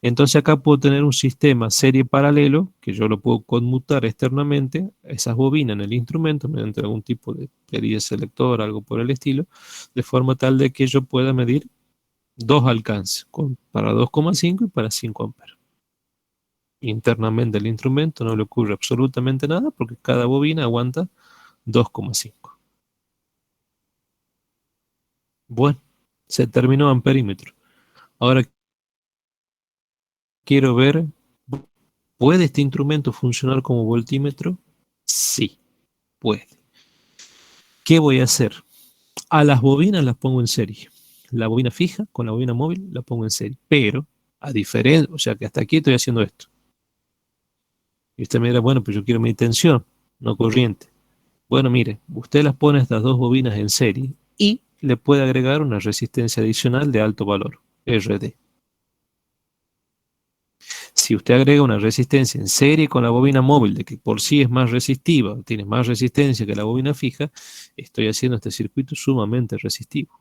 Entonces acá puedo tener un sistema serie paralelo que yo lo puedo conmutar externamente, esas bobinas en el instrumento mediante algún tipo de perilla selector, algo por el estilo, de forma tal de que yo pueda medir dos alcances, para 2,5 y para 5 amperes. Internamente el instrumento no le ocurre absolutamente nada porque cada bobina aguanta 2,5. Bueno, Se terminó amperímetro. Ahora quiero ver, ¿puede este instrumento funcionar como voltímetro? Sí, puede. ¿Qué voy a hacer? A las bobinas las pongo en serie. La bobina fija con la bobina móvil la pongo en serie. Pero, a diferencia, o sea que hasta aquí estoy haciendo esto. Y usted me dirá, bueno, pues yo quiero medir tensión, no corriente. Bueno, mire, usted las pone estas dos bobinas en serie y le puede agregar una resistencia adicional de alto valor, RD. Si usted agrega una resistencia en serie con la bobina móvil, de que por sí es más resistiva, tiene más resistencia que la bobina fija, estoy haciendo este circuito sumamente resistivo.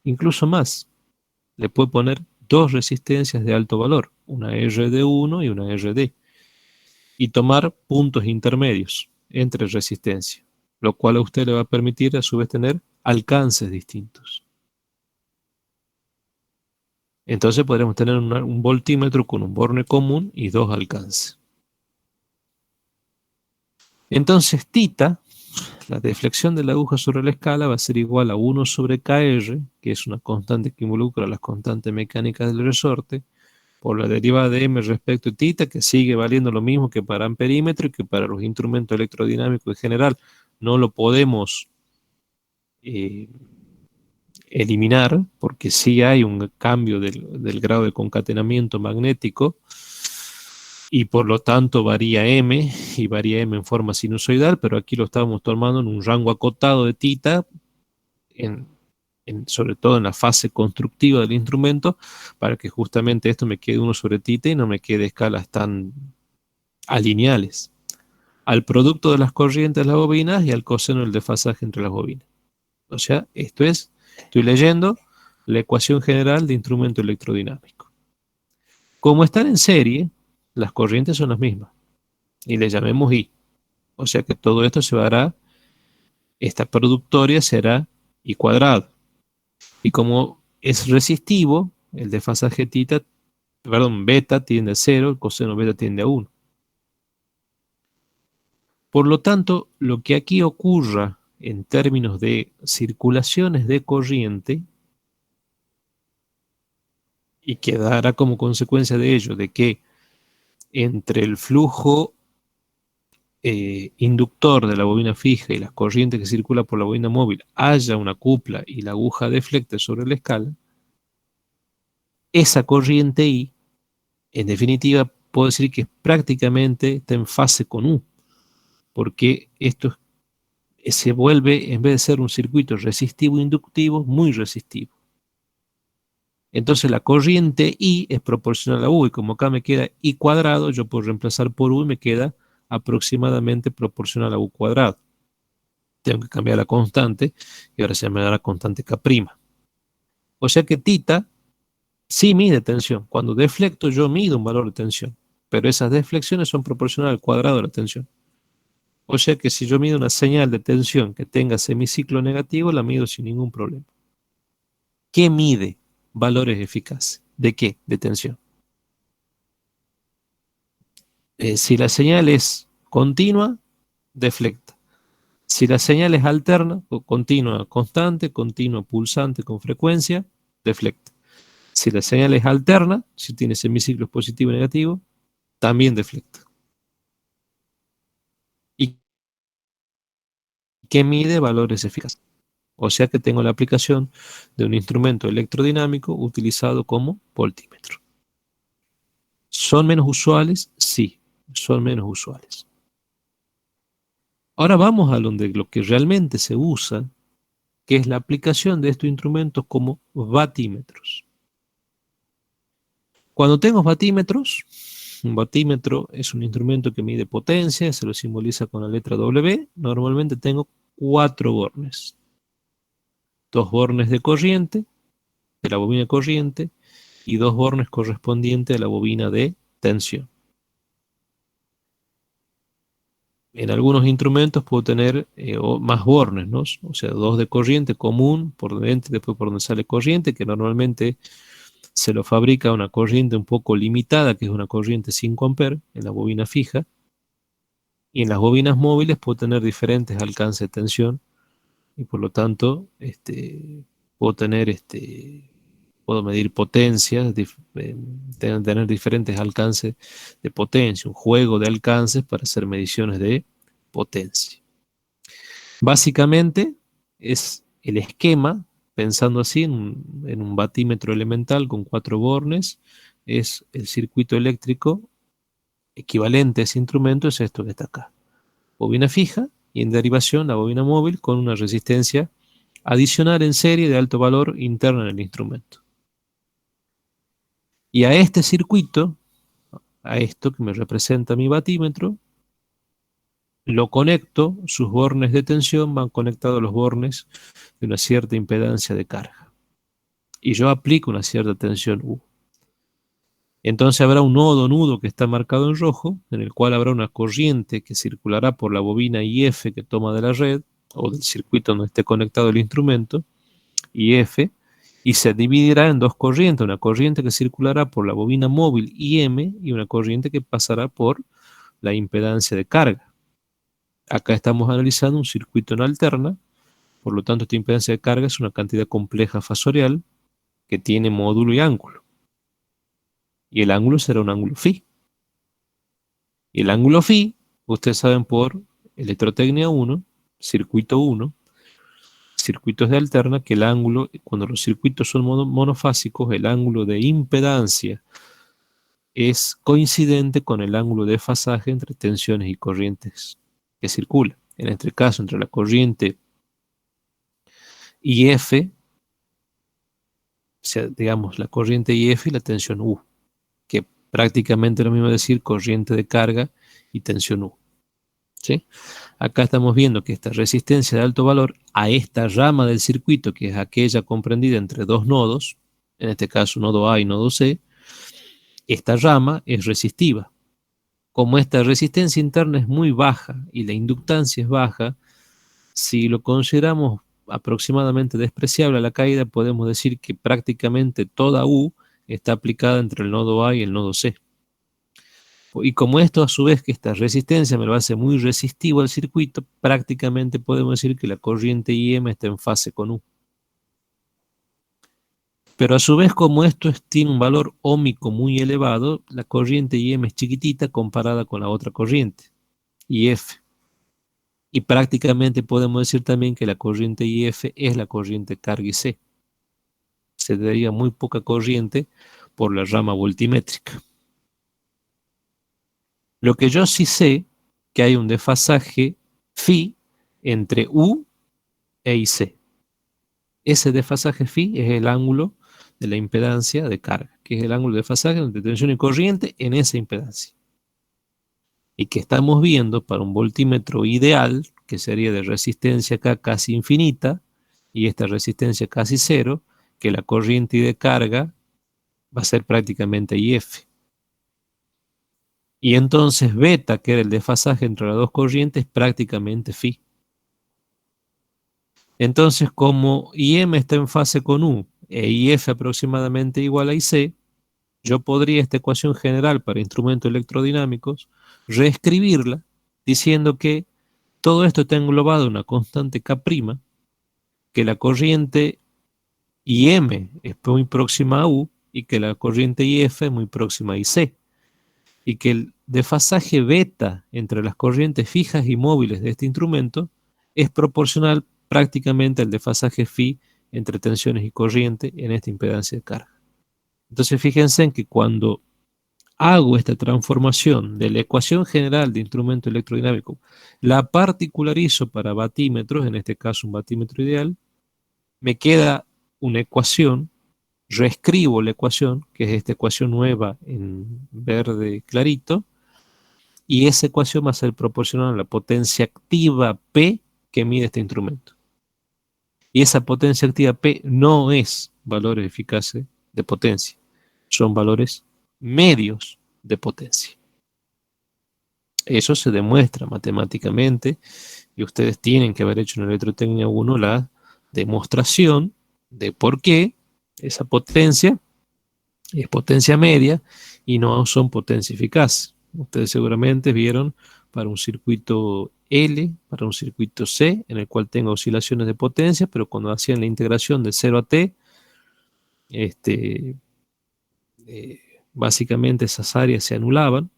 Incluso más, le puede poner dos resistencias de alto valor, una RD1 y una RD, y tomar puntos intermedios entre resistencia, lo cual a usted le va a permitir a su vez tener alcances distintos. Entonces podremos tener un voltímetro con un borne común y dos alcances. Entonces θ, la deflexión de la aguja sobre la escala, va a ser igual a 1 sobre Kr, que es una constante que involucra las constantes mecánicas del resorte, por la derivada de m respecto de θ, que sigue valiendo lo mismo que para amperímetro y que para los instrumentos electrodinámicos en general. No lo podemos eh, eliminar, porque sí hay un cambio del grado de concatenamiento magnético, y por lo tanto varía m, y varía m en forma sinusoidal, pero aquí lo estamos tomando en un rango acotado de θ, sobre todo en la fase constructiva del instrumento, para que justamente esto me quede 1 sobre θ y no me quede escalas tan alineales, al producto de las corrientes de las bobinas y al coseno del desfasaje entre las bobinas. O sea, estoy leyendo la ecuación general de instrumento electrodinámico. Como están en serie, las corrientes son las mismas y le llamemos I. O sea que todo esto se hará, esta productoria será I cuadrado. Y como es resistivo, el desfasaje beta tiende a 0, el coseno beta tiende a 1. Por lo tanto, lo que aquí ocurra en términos de circulaciones de corriente, y que dará como consecuencia de ello de que entre el flujo inductor de la bobina fija y las corrientes que circula por la bobina móvil haya una cupla y la aguja deflecte sobre la escala, esa corriente I, en definitiva, puedo decir que prácticamente está en fase con U, porque esto se vuelve, en vez de ser un circuito resistivo-inductivo, muy resistivo. Entonces la corriente I es proporcional a U, y como acá me queda I cuadrado, yo puedo reemplazar por U y me queda aproximadamente proporcional a U cuadrado. Tengo que cambiar la constante, y ahora se llama la constante K'. O sea que θ sí mide tensión. Cuando deflecto yo mido un valor de tensión, pero esas deflexiones son proporcionales al cuadrado de la tensión. O sea que si yo mido una señal de tensión que tenga semiciclo negativo, la mido sin ningún problema. ¿Qué mide valores eficaces? ¿De qué? De tensión. Si la señal es continua, deflecta. Si la señal es alterna, o continua constante, continua pulsante con frecuencia, deflecta. Si la señal es alterna, si tiene semiciclos positivo y negativo, también deflecta. ¿Y qué mide valores eficaces? O sea que tengo la aplicación de un instrumento electrodinámico utilizado como voltímetro. ¿Son menos usuales? Sí, son menos usuales. Ahora vamos a lo que realmente se usa, que es la aplicación de estos instrumentos como batímetros. Cuando tengo batímetros, un batímetro es un instrumento que mide potencia, se lo simboliza con la letra W. Normalmente tengo 4 bornes. 2 bornes de corriente, de la bobina de corriente, y 2 bornes correspondientes a la bobina de tensión. En algunos instrumentos puedo tener más bornes, ¿no? O sea, 2 de corriente común por dentro, después por donde sale corriente, que normalmente se lo fabrica una corriente un poco limitada, que es una corriente 5 amperes en la bobina fija, y en las bobinas móviles puedo tener diferentes alcances de tensión, y por lo tanto puedo puedo medir potencias, tener diferentes alcances de potencia, un juego de alcances para hacer mediciones de potencia. Básicamente es el esquema, pensando así en un batímetro elemental con 4 bornes, es el circuito eléctrico equivalente a ese instrumento, es esto que está acá. Bobina fija y en derivación la bobina móvil con una resistencia adicional en serie de alto valor interna en el instrumento. Y a este circuito, a esto que me representa mi batímetro, lo conecto, sus bornes de tensión van conectados a los bornes de una cierta impedancia de carga. Y yo aplico una cierta tensión U. Entonces habrá un nudo que está marcado en rojo, en el cual habrá una corriente que circulará por la bobina IF que toma de la red, o del circuito donde esté conectado el instrumento, IF, y se dividirá en dos corrientes, una corriente que circulará por la bobina móvil IM y una corriente que pasará por la impedancia de carga. Acá estamos analizando un circuito en alterna, por lo tanto esta impedancia de carga es una cantidad compleja fasorial que tiene módulo y ángulo. Y el ángulo será un ángulo phi. Y el ángulo phi, ustedes saben por electrotecnia 1, circuito 1, circuitos de alterna, que el ángulo, cuando los circuitos son monofásicos, el ángulo de impedancia es coincidente con el ángulo de desfasaje entre tensiones y corrientes que circulan. En este caso, entre la corriente IF, o sea, digamos, la corriente IF y la tensión U, que prácticamente es lo mismo decir corriente de carga y tensión U. ¿Sí? Acá estamos viendo que esta resistencia de alto valor a esta rama del circuito, que es aquella comprendida entre dos nodos, en este caso nodo A y nodo C, esta rama es resistiva. Como esta resistencia interna es muy baja y la inductancia es baja, si lo consideramos aproximadamente despreciable a la caída, podemos decir que prácticamente toda U está aplicada entre el nodo A y el nodo C. Y como esto a su vez que esta resistencia me lo hace muy resistivo al circuito, prácticamente podemos decir que la corriente IM está en fase con U. Pero a su vez como esto tiene un valor óhmico muy elevado, la corriente IM es chiquitita comparada con la otra corriente, IF. Y prácticamente podemos decir también que la corriente IF es la corriente carga IC. Se daría muy poca corriente por la rama voltimétrica. Lo que yo sí sé, que hay un desfasaje phi entre U e IC. Ese desfasaje phi es el ángulo de la impedancia de carga, que es el ángulo de desfasaje entre tensión y corriente en esa impedancia. Y que estamos viendo para un voltímetro ideal, que sería de resistencia acá casi infinita, y esta resistencia casi cero, que la corriente de carga va a ser prácticamente IF. Y entonces beta, que era el desfasaje entre las dos corrientes, prácticamente phi. Entonces, como IM está en fase con U e IF aproximadamente igual a IC, yo podría esta ecuación general para instrumentos electrodinámicos reescribirla diciendo que todo esto está englobado en una constante K', que la corriente IM es muy próxima a U y que la corriente IF es muy próxima a IC. Y que el desfasaje beta entre las corrientes fijas y móviles de este instrumento es proporcional prácticamente al desfasaje phi entre tensiones y corriente en esta impedancia de carga. Entonces fíjense en que cuando hago esta transformación de la ecuación general de instrumento electrodinámico, la particularizo para batímetros, en este caso un batímetro ideal, me queda una ecuación, reescribo la ecuación, que es esta ecuación nueva en verde clarito, y esa ecuación va a ser proporcional a la potencia activa P que mide este instrumento. Y esa potencia activa P no es valores eficaces de potencia, son valores medios de potencia. Eso se demuestra matemáticamente y ustedes tienen que haber hecho en Electrotecnia 1 la demostración de por qué esa potencia es potencia media y no son potencia eficaz. Ustedes seguramente vieron para un circuito L para un circuito C, en el cual tengo oscilaciones de potencia, pero cuando hacían la integración de 0 a T, básicamente esas áreas se anulaban,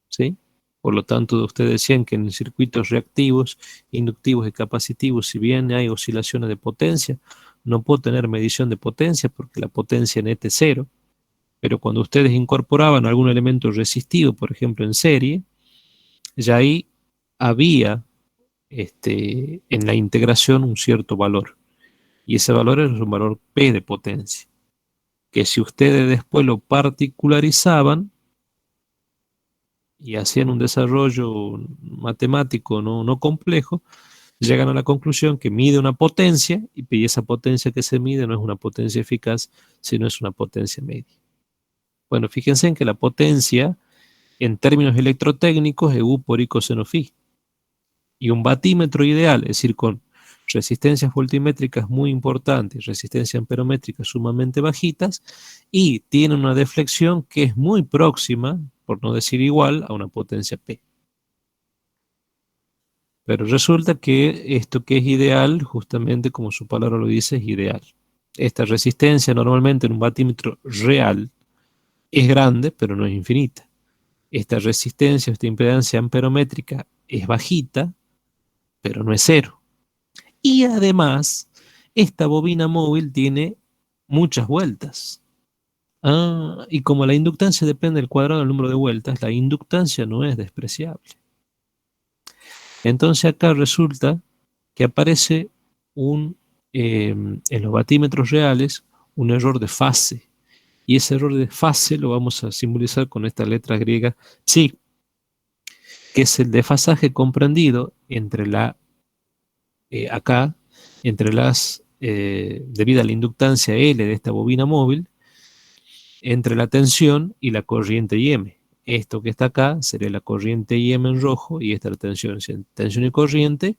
¿sí? Por lo tanto, ustedes decían que en circuitos reactivos, inductivos y capacitivos, si bien hay oscilaciones de potencia, no puedo tener medición de potencia porque la potencia neta es cero, pero cuando ustedes incorporaban algún elemento resistivo, por ejemplo en serie, ya ahí había en la integración un cierto valor, y ese valor es un valor P de potencia, que si ustedes después lo particularizaban y hacían un desarrollo matemático no complejo, llegan a la conclusión que mide una potencia, y esa potencia que se mide no es una potencia eficaz, sino es una potencia media. Bueno, fíjense en que la potencia, en términos electrotécnicos, es U por I coseno phi. Y un batímetro ideal, es decir, con resistencias voltimétricas muy importantes, resistencias amperométricas sumamente bajitas, y tiene una deflexión que es muy próxima, por no decir igual, a una potencia P. Pero resulta que esto que es ideal, justamente como su palabra lo dice, es ideal. Esta resistencia normalmente en un batímetro real es grande, pero no es infinita. Esta resistencia, esta impedancia amperométrica es bajita, pero no es cero. Y además, esta bobina móvil tiene muchas vueltas. Y como la inductancia depende del cuadrado del número de vueltas, la inductancia no es despreciable. Entonces acá resulta que aparece en los batímetros reales un error de fase. Y ese error de fase lo vamos a simbolizar con esta letra griega psi, que es el desfasaje comprendido entre acá, entre debido a la inductancia L de esta bobina móvil, entre la tensión y la corriente IM. Esto que está acá sería la corriente IM en rojo, y esta la tensión. Tensión y corriente,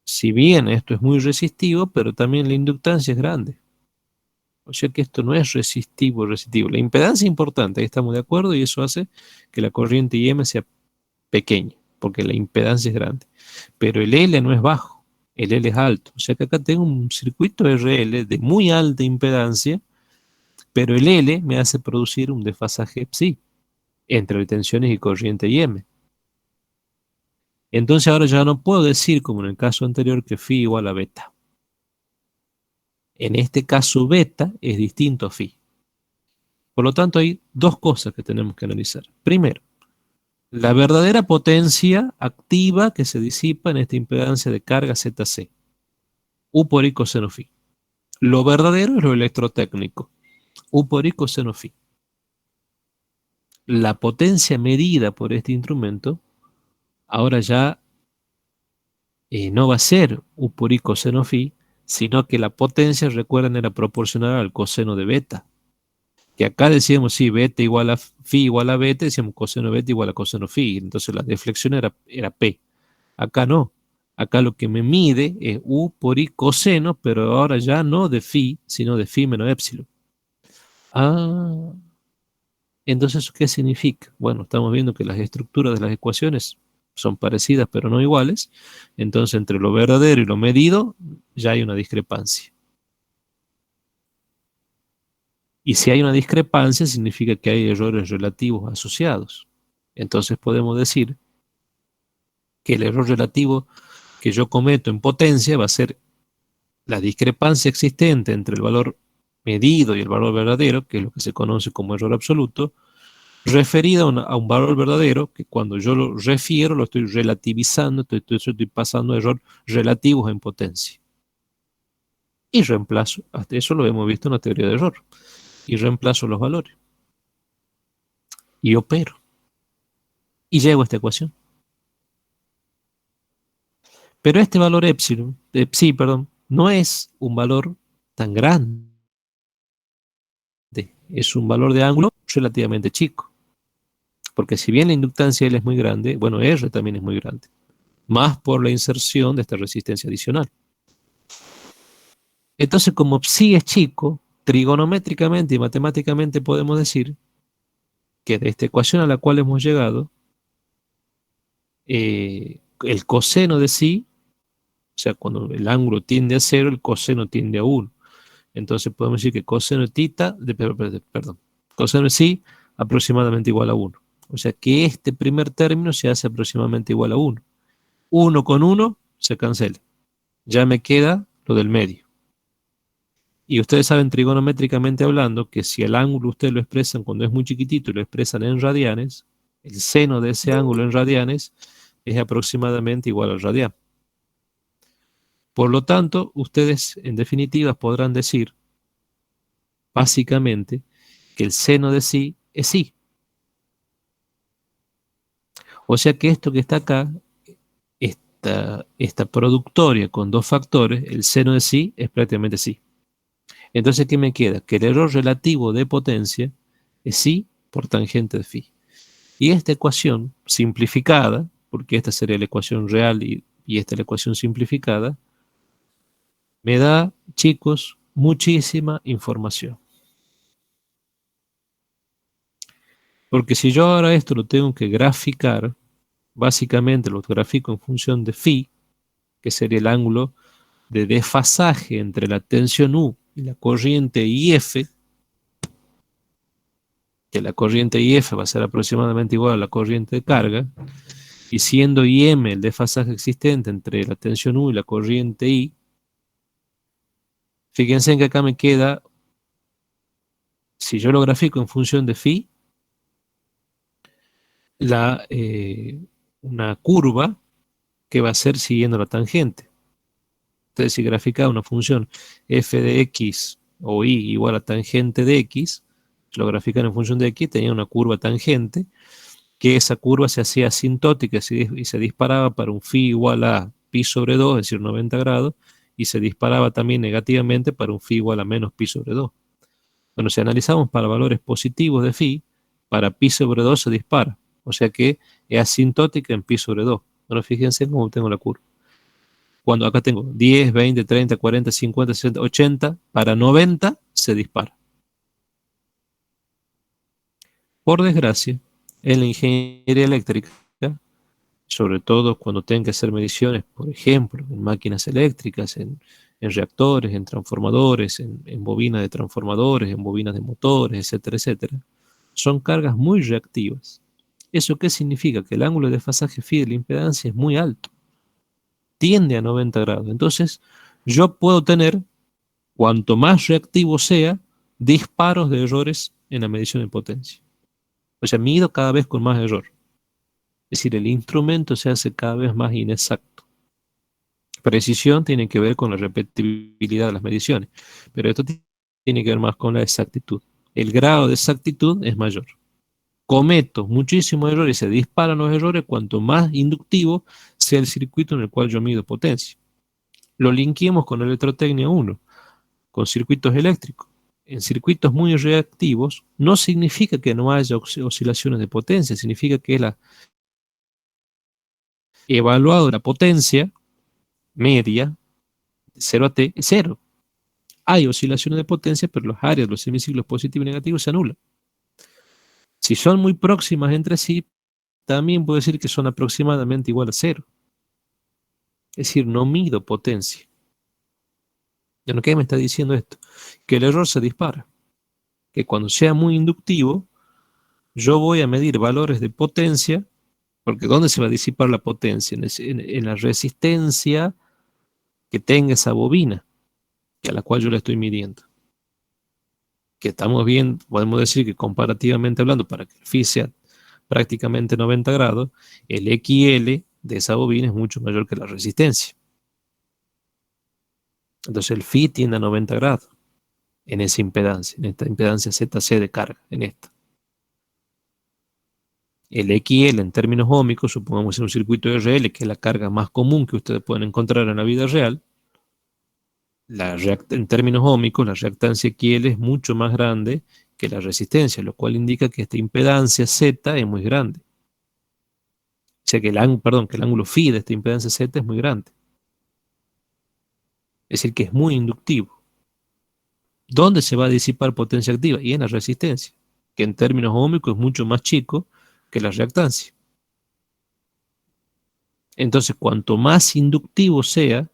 si bien esto es muy resistivo, pero también la inductancia es grande. O sea que esto no es resistivo. La impedancia es importante, ahí estamos de acuerdo, y eso hace que la corriente IM sea pequeña, porque la impedancia es grande. Pero el L no es bajo, el L es alto. O sea que acá tengo un circuito RL de muy alta impedancia, pero el L me hace producir un desfasaje psi entre tensiones y corriente IM. Entonces ahora ya no puedo decir, como en el caso anterior, que phi igual a beta. En este caso beta es distinto a phi. Por lo tanto hay dos cosas que tenemos que analizar. Primero, la verdadera potencia activa que se disipa en esta impedancia de carga ZC, U por I coseno phi. Lo verdadero es lo electrotécnico, U por I coseno phi. La potencia medida por este instrumento ahora ya no va a ser U por I coseno phi, sino que la potencia, recuerden, era proporcional al coseno de beta. Que acá decíamos, sí, beta igual a phi igual a beta, decíamos coseno de beta igual a coseno phi. Entonces la deflexión era P. Acá no. Acá lo que me mide es U por I coseno, pero ahora ya no de phi, sino de phi menos épsilon. Entonces, ¿eso qué significa? Bueno, estamos viendo que las estructuras de las ecuaciones son parecidas pero no iguales. Entonces, entre lo verdadero y lo medido ya hay una discrepancia. Y si hay una discrepancia, significa que hay errores relativos asociados. Entonces podemos decir que el error relativo que yo cometo en potencia va a ser la discrepancia existente entre el valor medido y el valor verdadero, que es lo que se conoce como error absoluto, referida a un valor verdadero, que cuando yo lo refiero lo estoy relativizando, estoy pasando a errores relativos en potencia. Y reemplazo, hasta eso lo hemos visto en la teoría de error, y reemplazo los valores. Y opero. Y llego a esta ecuación. Pero este valor epsilon, psi, perdón, no es un valor tan grande. Es un valor de ángulo relativamente chico. Porque si bien la inductancia L es muy grande, bueno, R también es muy grande. Más por la inserción de esta resistencia adicional. Entonces, como psi es chico, trigonométricamente y matemáticamente podemos decir que de esta ecuación a la cual hemos llegado, el coseno de psi, o sea, cuando el ángulo tiende a 0, el coseno tiende a 1. Entonces podemos decir que coseno de tita, perdón, coseno de psi aproximadamente igual a 1. O sea que este primer término se hace aproximadamente igual a 1. 1 con 1 se cancela. Ya me queda lo del medio. Y ustedes saben trigonométricamente hablando que si el ángulo ustedes lo expresan cuando es muy chiquitito y lo expresan en radianes, el seno de ese ángulo en radianes es aproximadamente igual al radián. Por lo tanto, ustedes en definitiva podrán decir básicamente que el seno de psi es psi. O sea que esto que está acá, esta productoria con dos factores, el seno de psi es prácticamente psi. Entonces, ¿qué me queda? Que el error relativo de potencia es psi por tangente de phi. Y esta ecuación simplificada, porque esta sería la ecuación real y esta es la ecuación simplificada, me da, chicos, muchísima información. Porque si yo ahora esto lo tengo que graficar, básicamente lo grafico en función de phi, que sería el ángulo de desfasaje entre la tensión U y la corriente IF, que la corriente IF va a ser aproximadamente igual a la corriente de carga, y siendo IM el desfasaje existente entre la tensión U y la corriente I, fíjense en que acá me queda, si yo lo grafico en función de phi, una curva que va a ser siguiendo la tangente. Entonces, si graficaba una función f de x o y igual a tangente de x, lo grafican en función de x, tenía una curva tangente, que esa curva se hacía asintótica y se disparaba para un phi igual a pi sobre 2, es decir, 90 grados, y se disparaba también negativamente para un phi igual a menos pi sobre 2. Bueno, si analizamos para valores positivos de phi, para pi sobre 2 se dispara, o sea que es asintótica en pi sobre 2. Bueno, fíjense cómo tengo la curva. Cuando acá tengo 10, 20, 30, 40, 50, 60, 80, para 90 se dispara. Por desgracia, en la ingeniería eléctrica, sobre todo cuando tengan que hacer mediciones, por ejemplo, en máquinas eléctricas, en reactores, en transformadores, en bobinas de transformadores, en bobinas de motores, etcétera, etcétera, son cargas muy reactivas. ¿Eso qué significa? Que el ángulo de desfasaje phi de la impedancia es muy alto, tiende a 90 grados. Entonces, yo puedo tener, cuanto más reactivo sea, disparos de errores en la medición de potencia. O sea, mido cada vez con más error. Es decir, el instrumento se hace cada vez más inexacto. Precisión tiene que ver con la repetibilidad de las mediciones, pero esto tiene que ver más con la exactitud. El grado de exactitud es mayor. Cometo muchísimos errores, se disparan los errores cuanto más inductivo sea el circuito en el cual yo mido potencia. Lo linkeemos con electrotecnia 1, con circuitos eléctricos. En circuitos muy reactivos no significa que no haya oscilaciones de potencia, significa que la evaluado la potencia media de 0 a t es 0. Hay oscilaciones de potencia, pero las áreas, los semiciclos positivos y negativos se anulan. Si son muy próximas entre sí, también puedo decir que son aproximadamente igual a 0. Es decir, no mido potencia. ¿Ya no qué me está diciendo esto? Que el error se dispara. Que cuando sea muy inductivo, yo voy a medir valores de potencia, porque ¿dónde se va a disipar la potencia? En la resistencia que tenga esa bobina, a la cual yo la estoy midiendo. Que estamos bien, podemos decir que comparativamente hablando, para que el phi sea prácticamente 90 grados, el XL de esa bobina es mucho mayor que la resistencia. Entonces el phi tiende a 90 grados en esa impedancia, en esta impedancia ZC de carga, en esta. El XL en términos óhmicos, supongamos en un circuito de RL, que es la carga más común que ustedes pueden encontrar en la vida real, en términos óhmicos, la reactancia XL es mucho más grande que la resistencia, lo cual indica que esta impedancia Z es muy grande. O sea que que el ángulo phi de esta impedancia Z es muy grande. Es decir, que es muy inductivo. ¿Dónde se va a disipar potencia activa? Y en la resistencia, que en términos óhmicos es mucho más chico que la reactancia. Entonces, cuanto más inductivo sea, es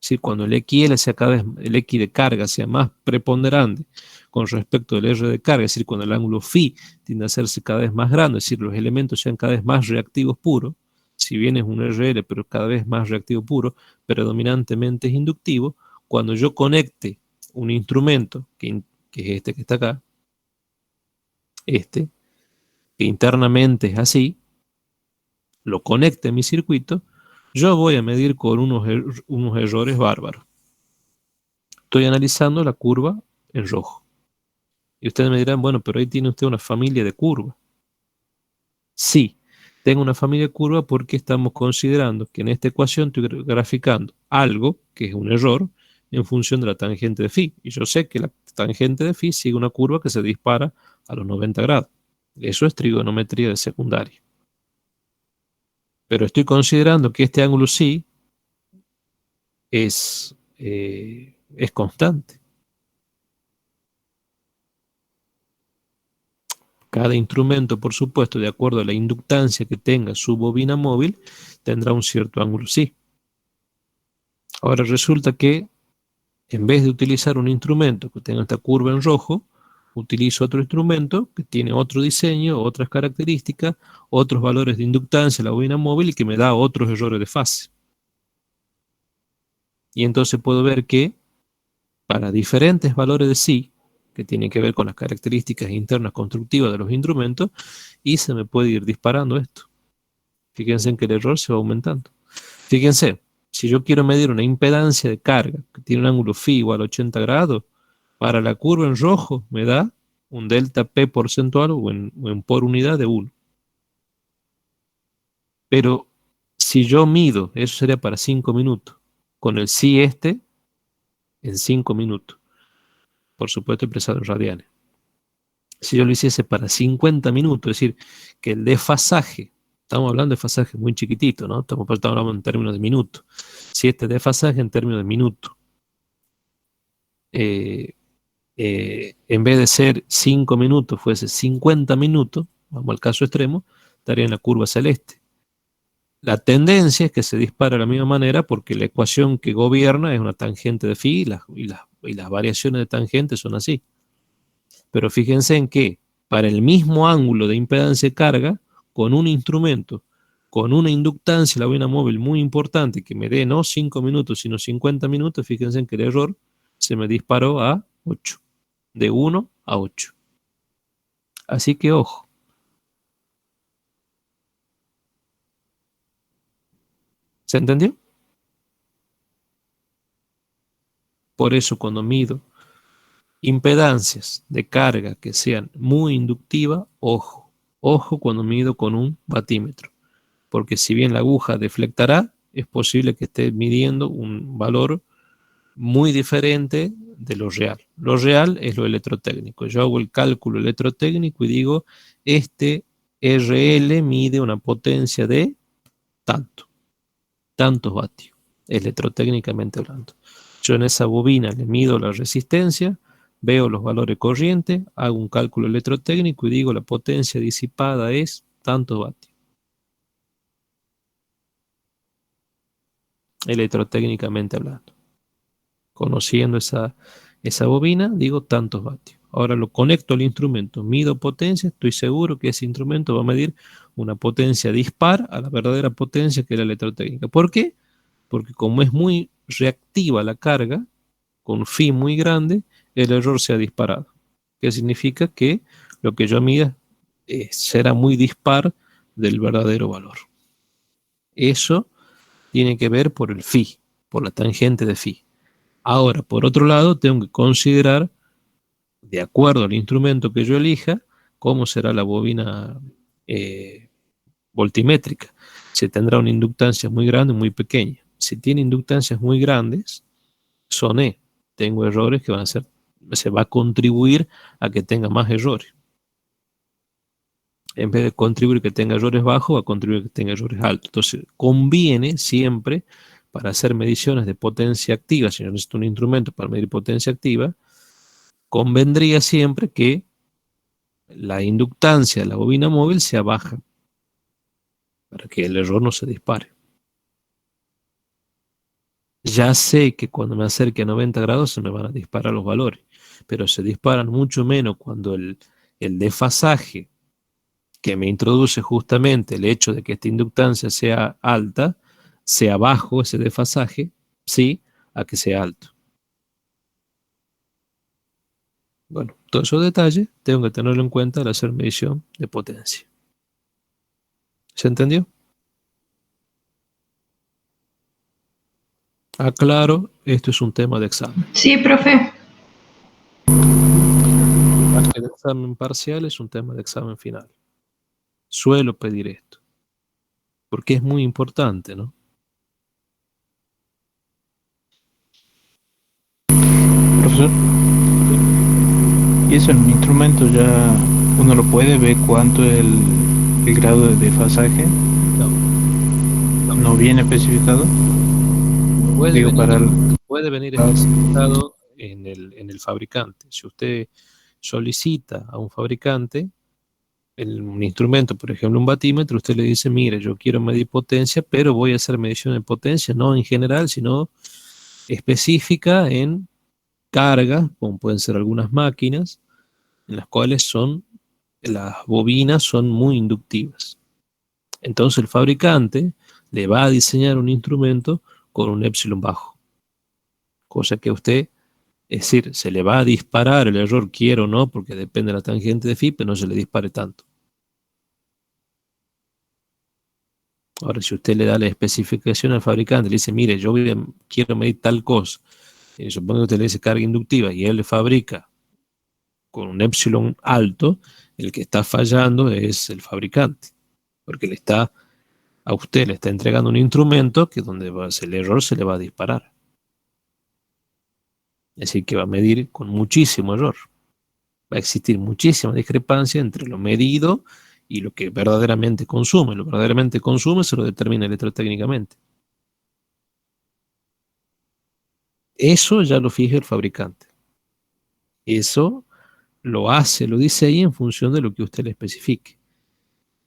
decir, cuando el XL sea cada vez, el X de carga sea más preponderante con respecto del R de carga, es decir, cuando el ángulo phi tiende a hacerse cada vez más grande, es decir, los elementos sean cada vez más reactivos puros, si bien es un RL, pero cada vez más reactivo puro, predominantemente es inductivo, cuando yo conecte un instrumento, que es este que está acá, este, que internamente es así, lo conecte a mi circuito, yo voy a medir con unos errores bárbaros. Estoy analizando la curva en rojo. Y ustedes me dirán, bueno, pero ahí tiene usted una familia de curvas. Sí, tengo una familia de curvas porque estamos considerando que en esta ecuación estoy graficando algo que es un error en función de la tangente de phi. Y yo sé que la tangente de phi sigue una curva que se dispara a los 90 grados. Eso es trigonometría de secundaria. Pero estoy considerando que este ángulo psi es constante. Cada instrumento, por supuesto, de acuerdo a la inductancia que tenga su bobina móvil, tendrá un cierto ángulo psi. Ahora resulta que en vez de utilizar un instrumento que tenga esta curva en rojo, utilizo otro instrumento que tiene otro diseño, otras características, otros valores de inductancia, la bobina móvil, y que me da otros errores de fase. Y entonces puedo ver que para diferentes valores de psi, que tienen que ver con las características internas constructivas de los instrumentos, y se me puede ir disparando esto. Fíjense en que el error se va aumentando. Fíjense, si yo quiero medir una impedancia de carga que tiene un ángulo phi igual a 80 grados, para la curva en rojo me da un delta P porcentual o en por unidad de 1. Pero si yo mido, eso sería para 5 minutos, con el psi este en 5 minutos, por supuesto expresado en radianes. Si yo lo hiciese para 50 minutos, es decir, que el desfasaje, estamos hablando de desfasaje muy chiquitito, ¿no? Estamos hablando en términos de minutos. Si este desfasaje en términos de minutos, en vez de ser 5 minutos, fuese 50 minutos, vamos al caso extremo, estaría en la curva celeste. La tendencia es que se dispara de la misma manera porque la ecuación que gobierna es una tangente de phi y las variaciones de tangente son así. Pero fíjense en que para el mismo ángulo de impedancia de carga, con un instrumento, con una inductancia, la bobina móvil muy importante, que me dé no 5 minutos, sino 50 minutos, fíjense en que el error se me disparó a 8, de 1 a 8. Así que ojo. ¿Se entendió? Por eso cuando mido impedancias de carga que sean muy inductivas, ojo cuando mido con un batímetro, porque si bien la aguja deflectará, es posible que esté midiendo un valor muy diferente de lo real. Lo real es lo electrotécnico. Yo hago el cálculo electrotécnico y digo, este RL mide una potencia de tantos vatios, electrotécnicamente hablando. Yo en esa bobina le mido la resistencia, veo los valores corrientes, hago un cálculo electrotécnico y digo la potencia disipada es tantos vatios. Electrotécnicamente hablando. Conociendo esa bobina, digo tantos vatios. Ahora lo conecto al instrumento, mido potencia, estoy seguro que ese instrumento va a medir una potencia dispar a la verdadera potencia que es la electrotécnica. ¿Por qué? Porque como es muy reactiva la carga, con phi muy grande, el error se ha disparado. ¿Qué significa? Que lo que yo mida será muy dispar del verdadero valor. Eso tiene que ver por el phi, por la tangente de phi. Ahora, por otro lado, tengo que considerar, de acuerdo al instrumento que yo elija, cómo será la bobina voltimétrica. Si tendrá una inductancia muy grande o muy pequeña. Si tiene inductancias muy grandes, son E. Tengo errores que van a ser, se va a contribuir a que tenga más errores. En vez de contribuir que tenga errores bajos, va a contribuir que tenga errores altos. Entonces, conviene siempre, para hacer mediciones de potencia activa, si yo necesito un instrumento para medir potencia activa, convendría siempre que la inductancia de la bobina móvil sea baja, para que el error no se dispare. ya sé que cuando me acerque a 90 grados se me van a disparar los valores, pero se disparan mucho menos cuando el desfasaje que me introduce justamente el hecho de que esta inductancia sea alta, sea bajo ese desfasaje, sí, a que sea alto. Bueno, todos esos detalles tengo que tenerlo en cuenta al hacer medición de potencia. ¿Se entendió? Aclaro, esto es un tema de examen. Sí, profe. Más que de examen parcial, es un tema de examen final. Suelo pedir esto, porque es muy importante, ¿no? Profesor, y eso en un instrumento ya uno lo puede ver cuánto es el grado de desfasaje. No, No viene especificado. Digo, para el... puede venir especificado en el fabricante. Si usted solicita a un fabricante un instrumento, por ejemplo un batímetro, usted le dice, mire, yo quiero medir potencia, pero voy a hacer medición de potencia, no en general, sino específica en cargas, como pueden ser algunas máquinas, en las cuales las bobinas son muy inductivas. Entonces el fabricante le va a diseñar un instrumento con un épsilon bajo, cosa que usted, es decir, se le va a disparar el error, quiero o no, porque depende de la tangente de phi, pero no se le dispare tanto. Ahora, si usted le da la especificación al fabricante, le dice, mire, quiero medir tal cosa, y supongo que usted le dice carga inductiva, y él le fabrica con un épsilon alto, el que está fallando es el fabricante, porque a usted le está entregando un instrumento que donde el error se le va a disparar. Es decir, que va a medir con muchísimo error. Va a existir muchísima discrepancia entre lo medido y lo que verdaderamente consume. Lo verdaderamente consume se lo determina electrotécnicamente. Eso ya lo fija el fabricante. Eso lo dice ahí en función de lo que usted le especifique.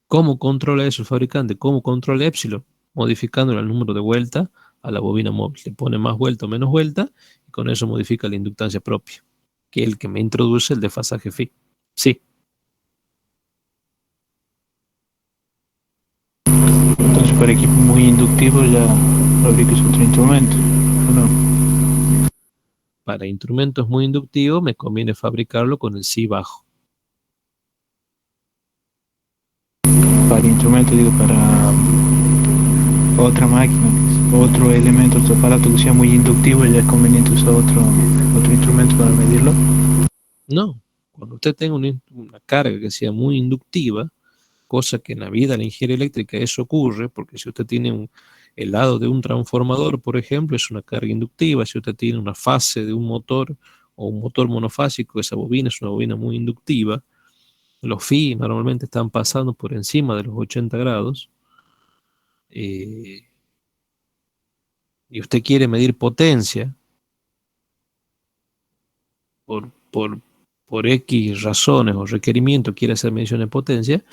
¿Cómo controla eso el fabricante? ¿Cómo controla Epsilon? Modificándole el número de vuelta a la bobina móvil. Le pone más vuelta o menos vuelta y con eso modifica la inductancia propia, que es el que me introduce el desfasaje phi. Sí. Entonces, para equipos muy inductivos ya fabriques otro instrumento, ¿o no? Para instrumentos muy inductivos me conviene fabricarlo con el phi bajo. Para instrumentos, digo, para otra máquina, otro elemento, otro aparato que sea muy inductivo, ya es conveniente usar otro instrumento para medirlo. No, cuando usted tenga una carga que sea muy inductiva, cosa que en la vida de la ingeniería eléctrica eso ocurre, porque si usted tiene el lado de un transformador, por ejemplo, es una carga inductiva. Si usted tiene una fase de un motor o un motor monofásico, esa bobina es una bobina muy inductiva. Los phi normalmente están pasando por encima de los 80 grados. eh, y usted quiere medir potencia por, por, por X razones o requerimientos, quiere hacer medición de potencia,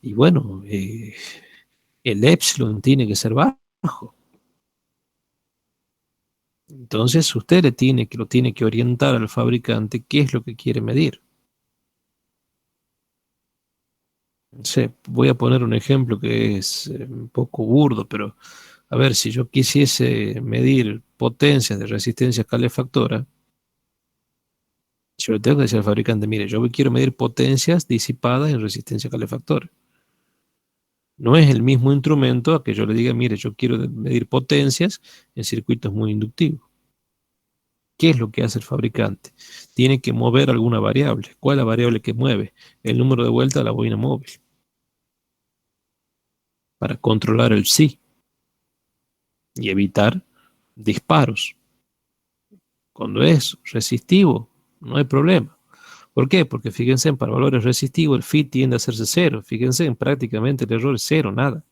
y bueno, el epsilon tiene que ser bajo. Entonces usted lo tiene que orientar al fabricante qué es lo que quiere medir. Voy a poner un ejemplo que es un poco burdo, pero a ver, si yo quisiese medir potencias de resistencia calefactora, yo le tengo que decir al fabricante, mire, yo quiero medir potencias disipadas en resistencia calefactora. No es el mismo instrumento a que yo le diga, mire, yo quiero medir potencias en circuitos muy inductivos. ¿Qué es lo que hace el fabricante? Tiene que mover alguna variable. ¿Cuál es la variable que mueve? El número de vuelta a la bobina móvil. Para controlar el sí y evitar disparos. Cuando es resistivo, no hay problema. ¿Por qué? Porque fíjense, para valores resistivos el phi tiende a hacerse cero. Fíjense, prácticamente el error es cero, nada.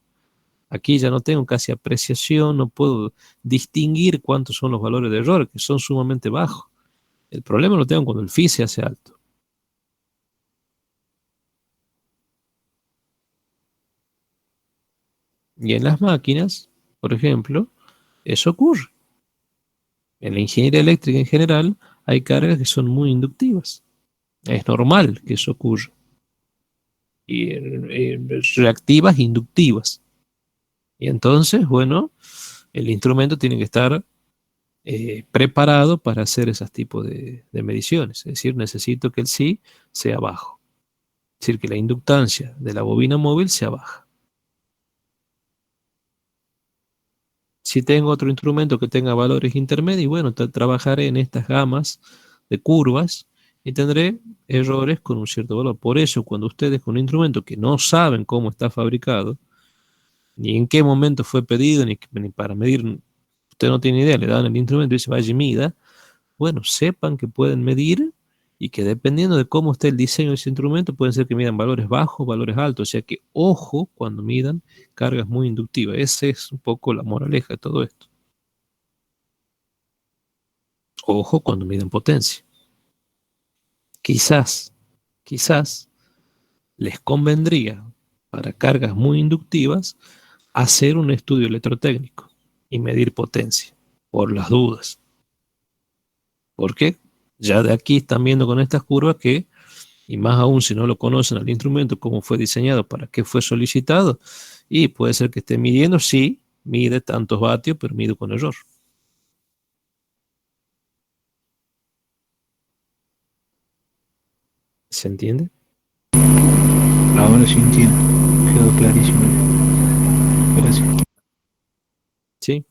Aquí ya no tengo casi apreciación, no puedo distinguir cuántos son los valores de error, que son sumamente bajos. El problema lo tengo cuando el phi se hace alto. Y en las máquinas, por ejemplo, eso ocurre. En la ingeniería eléctrica en general hay cargas que son muy inductivas. Es normal que eso ocurra. Y reactivas, inductivas. Y entonces, bueno, el instrumento tiene que estar preparado para hacer esos tipos de mediciones. Es decir, necesito que el sí sea bajo. Es decir, que la inductancia de la bobina móvil sea baja. Si tengo otro instrumento que tenga valores intermedios, bueno, trabajaré en estas gamas de curvas y tendré errores con un cierto valor. Por eso, cuando ustedes con un instrumento que no saben cómo está fabricado, ni en qué momento fue pedido, ni para medir, usted no tiene idea, le dan el instrumento y dice, vaya y mida, bueno, sepan que pueden medir y que dependiendo de cómo esté el diseño de ese instrumento, pueden ser que midan valores bajos, valores altos, o sea que ojo cuando midan cargas muy inductivas. Esa es un poco la moraleja de todo esto. Ojo cuando midan potencia. Quizás les convendría para cargas muy inductivas hacer un estudio electrotécnico y medir potencia, por las dudas. Porque ya de aquí están viendo con estas curvas que, y más aún si no lo conocen al instrumento, cómo fue diseñado, para qué fue solicitado, y puede ser que esté midiendo, sí, mide tantos vatios, pero mide con error. ¿Se entiende? Ahora sí entiendo. Quedó clarísimo. Gracias. Sí.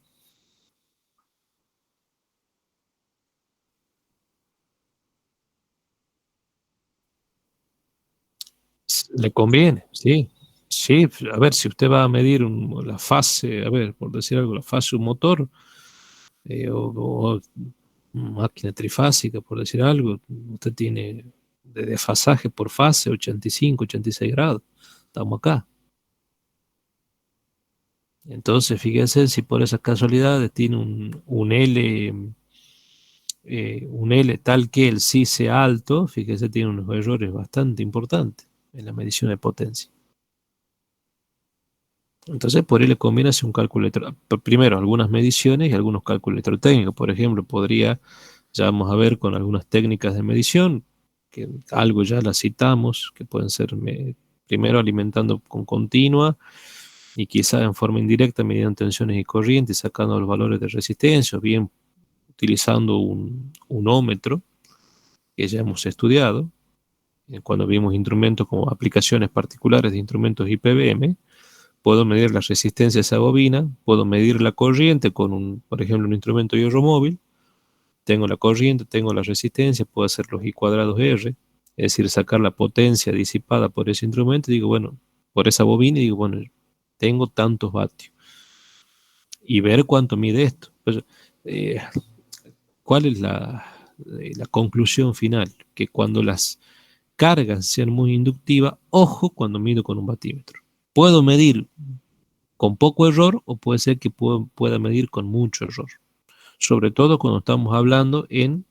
Le conviene, sí. Sí, a ver, si usted va a medir la fase, a ver, por decir algo, la fase de un motor, o máquina trifásica, por decir algo, usted tiene de desfasaje por fase 85, 86 grados. Estamos acá. Entonces, fíjense si por esas casualidades tiene un L tal que el sí sea alto, fíjese, tiene unos errores bastante importantes en la medición de potencia. Entonces, por ahí le conviene hacer un cálculo, primero algunas mediciones y algunos cálculos electrotécnicos. Por ejemplo, ya vamos a ver con algunas técnicas de medición, que algo ya las citamos, que pueden ser primero alimentando con continua y quizá en forma indirecta midiendo tensiones y corrientes, sacando los valores de resistencia, o bien utilizando un ómetro que ya hemos estudiado, cuando vimos instrumentos como aplicaciones particulares de instrumentos IPBM. Puedo medir la resistencia de esa bobina, puedo medir la corriente con, por ejemplo, un instrumento hierro móvil. Tengo la corriente, tengo la resistencia, puedo hacer los I cuadrados R, es decir, sacar la potencia disipada por ese instrumento y digo, bueno, por esa bobina, y digo, bueno, tengo tantos vatios. Y ver cuánto mide esto. Pues, ¿cuál es la conclusión final? Que cuando las cargas sean muy inductivas, ojo cuando mido con un batímetro. Puedo medir con poco error o puede ser que pueda medir con mucho error. Sobre todo cuando estamos hablando en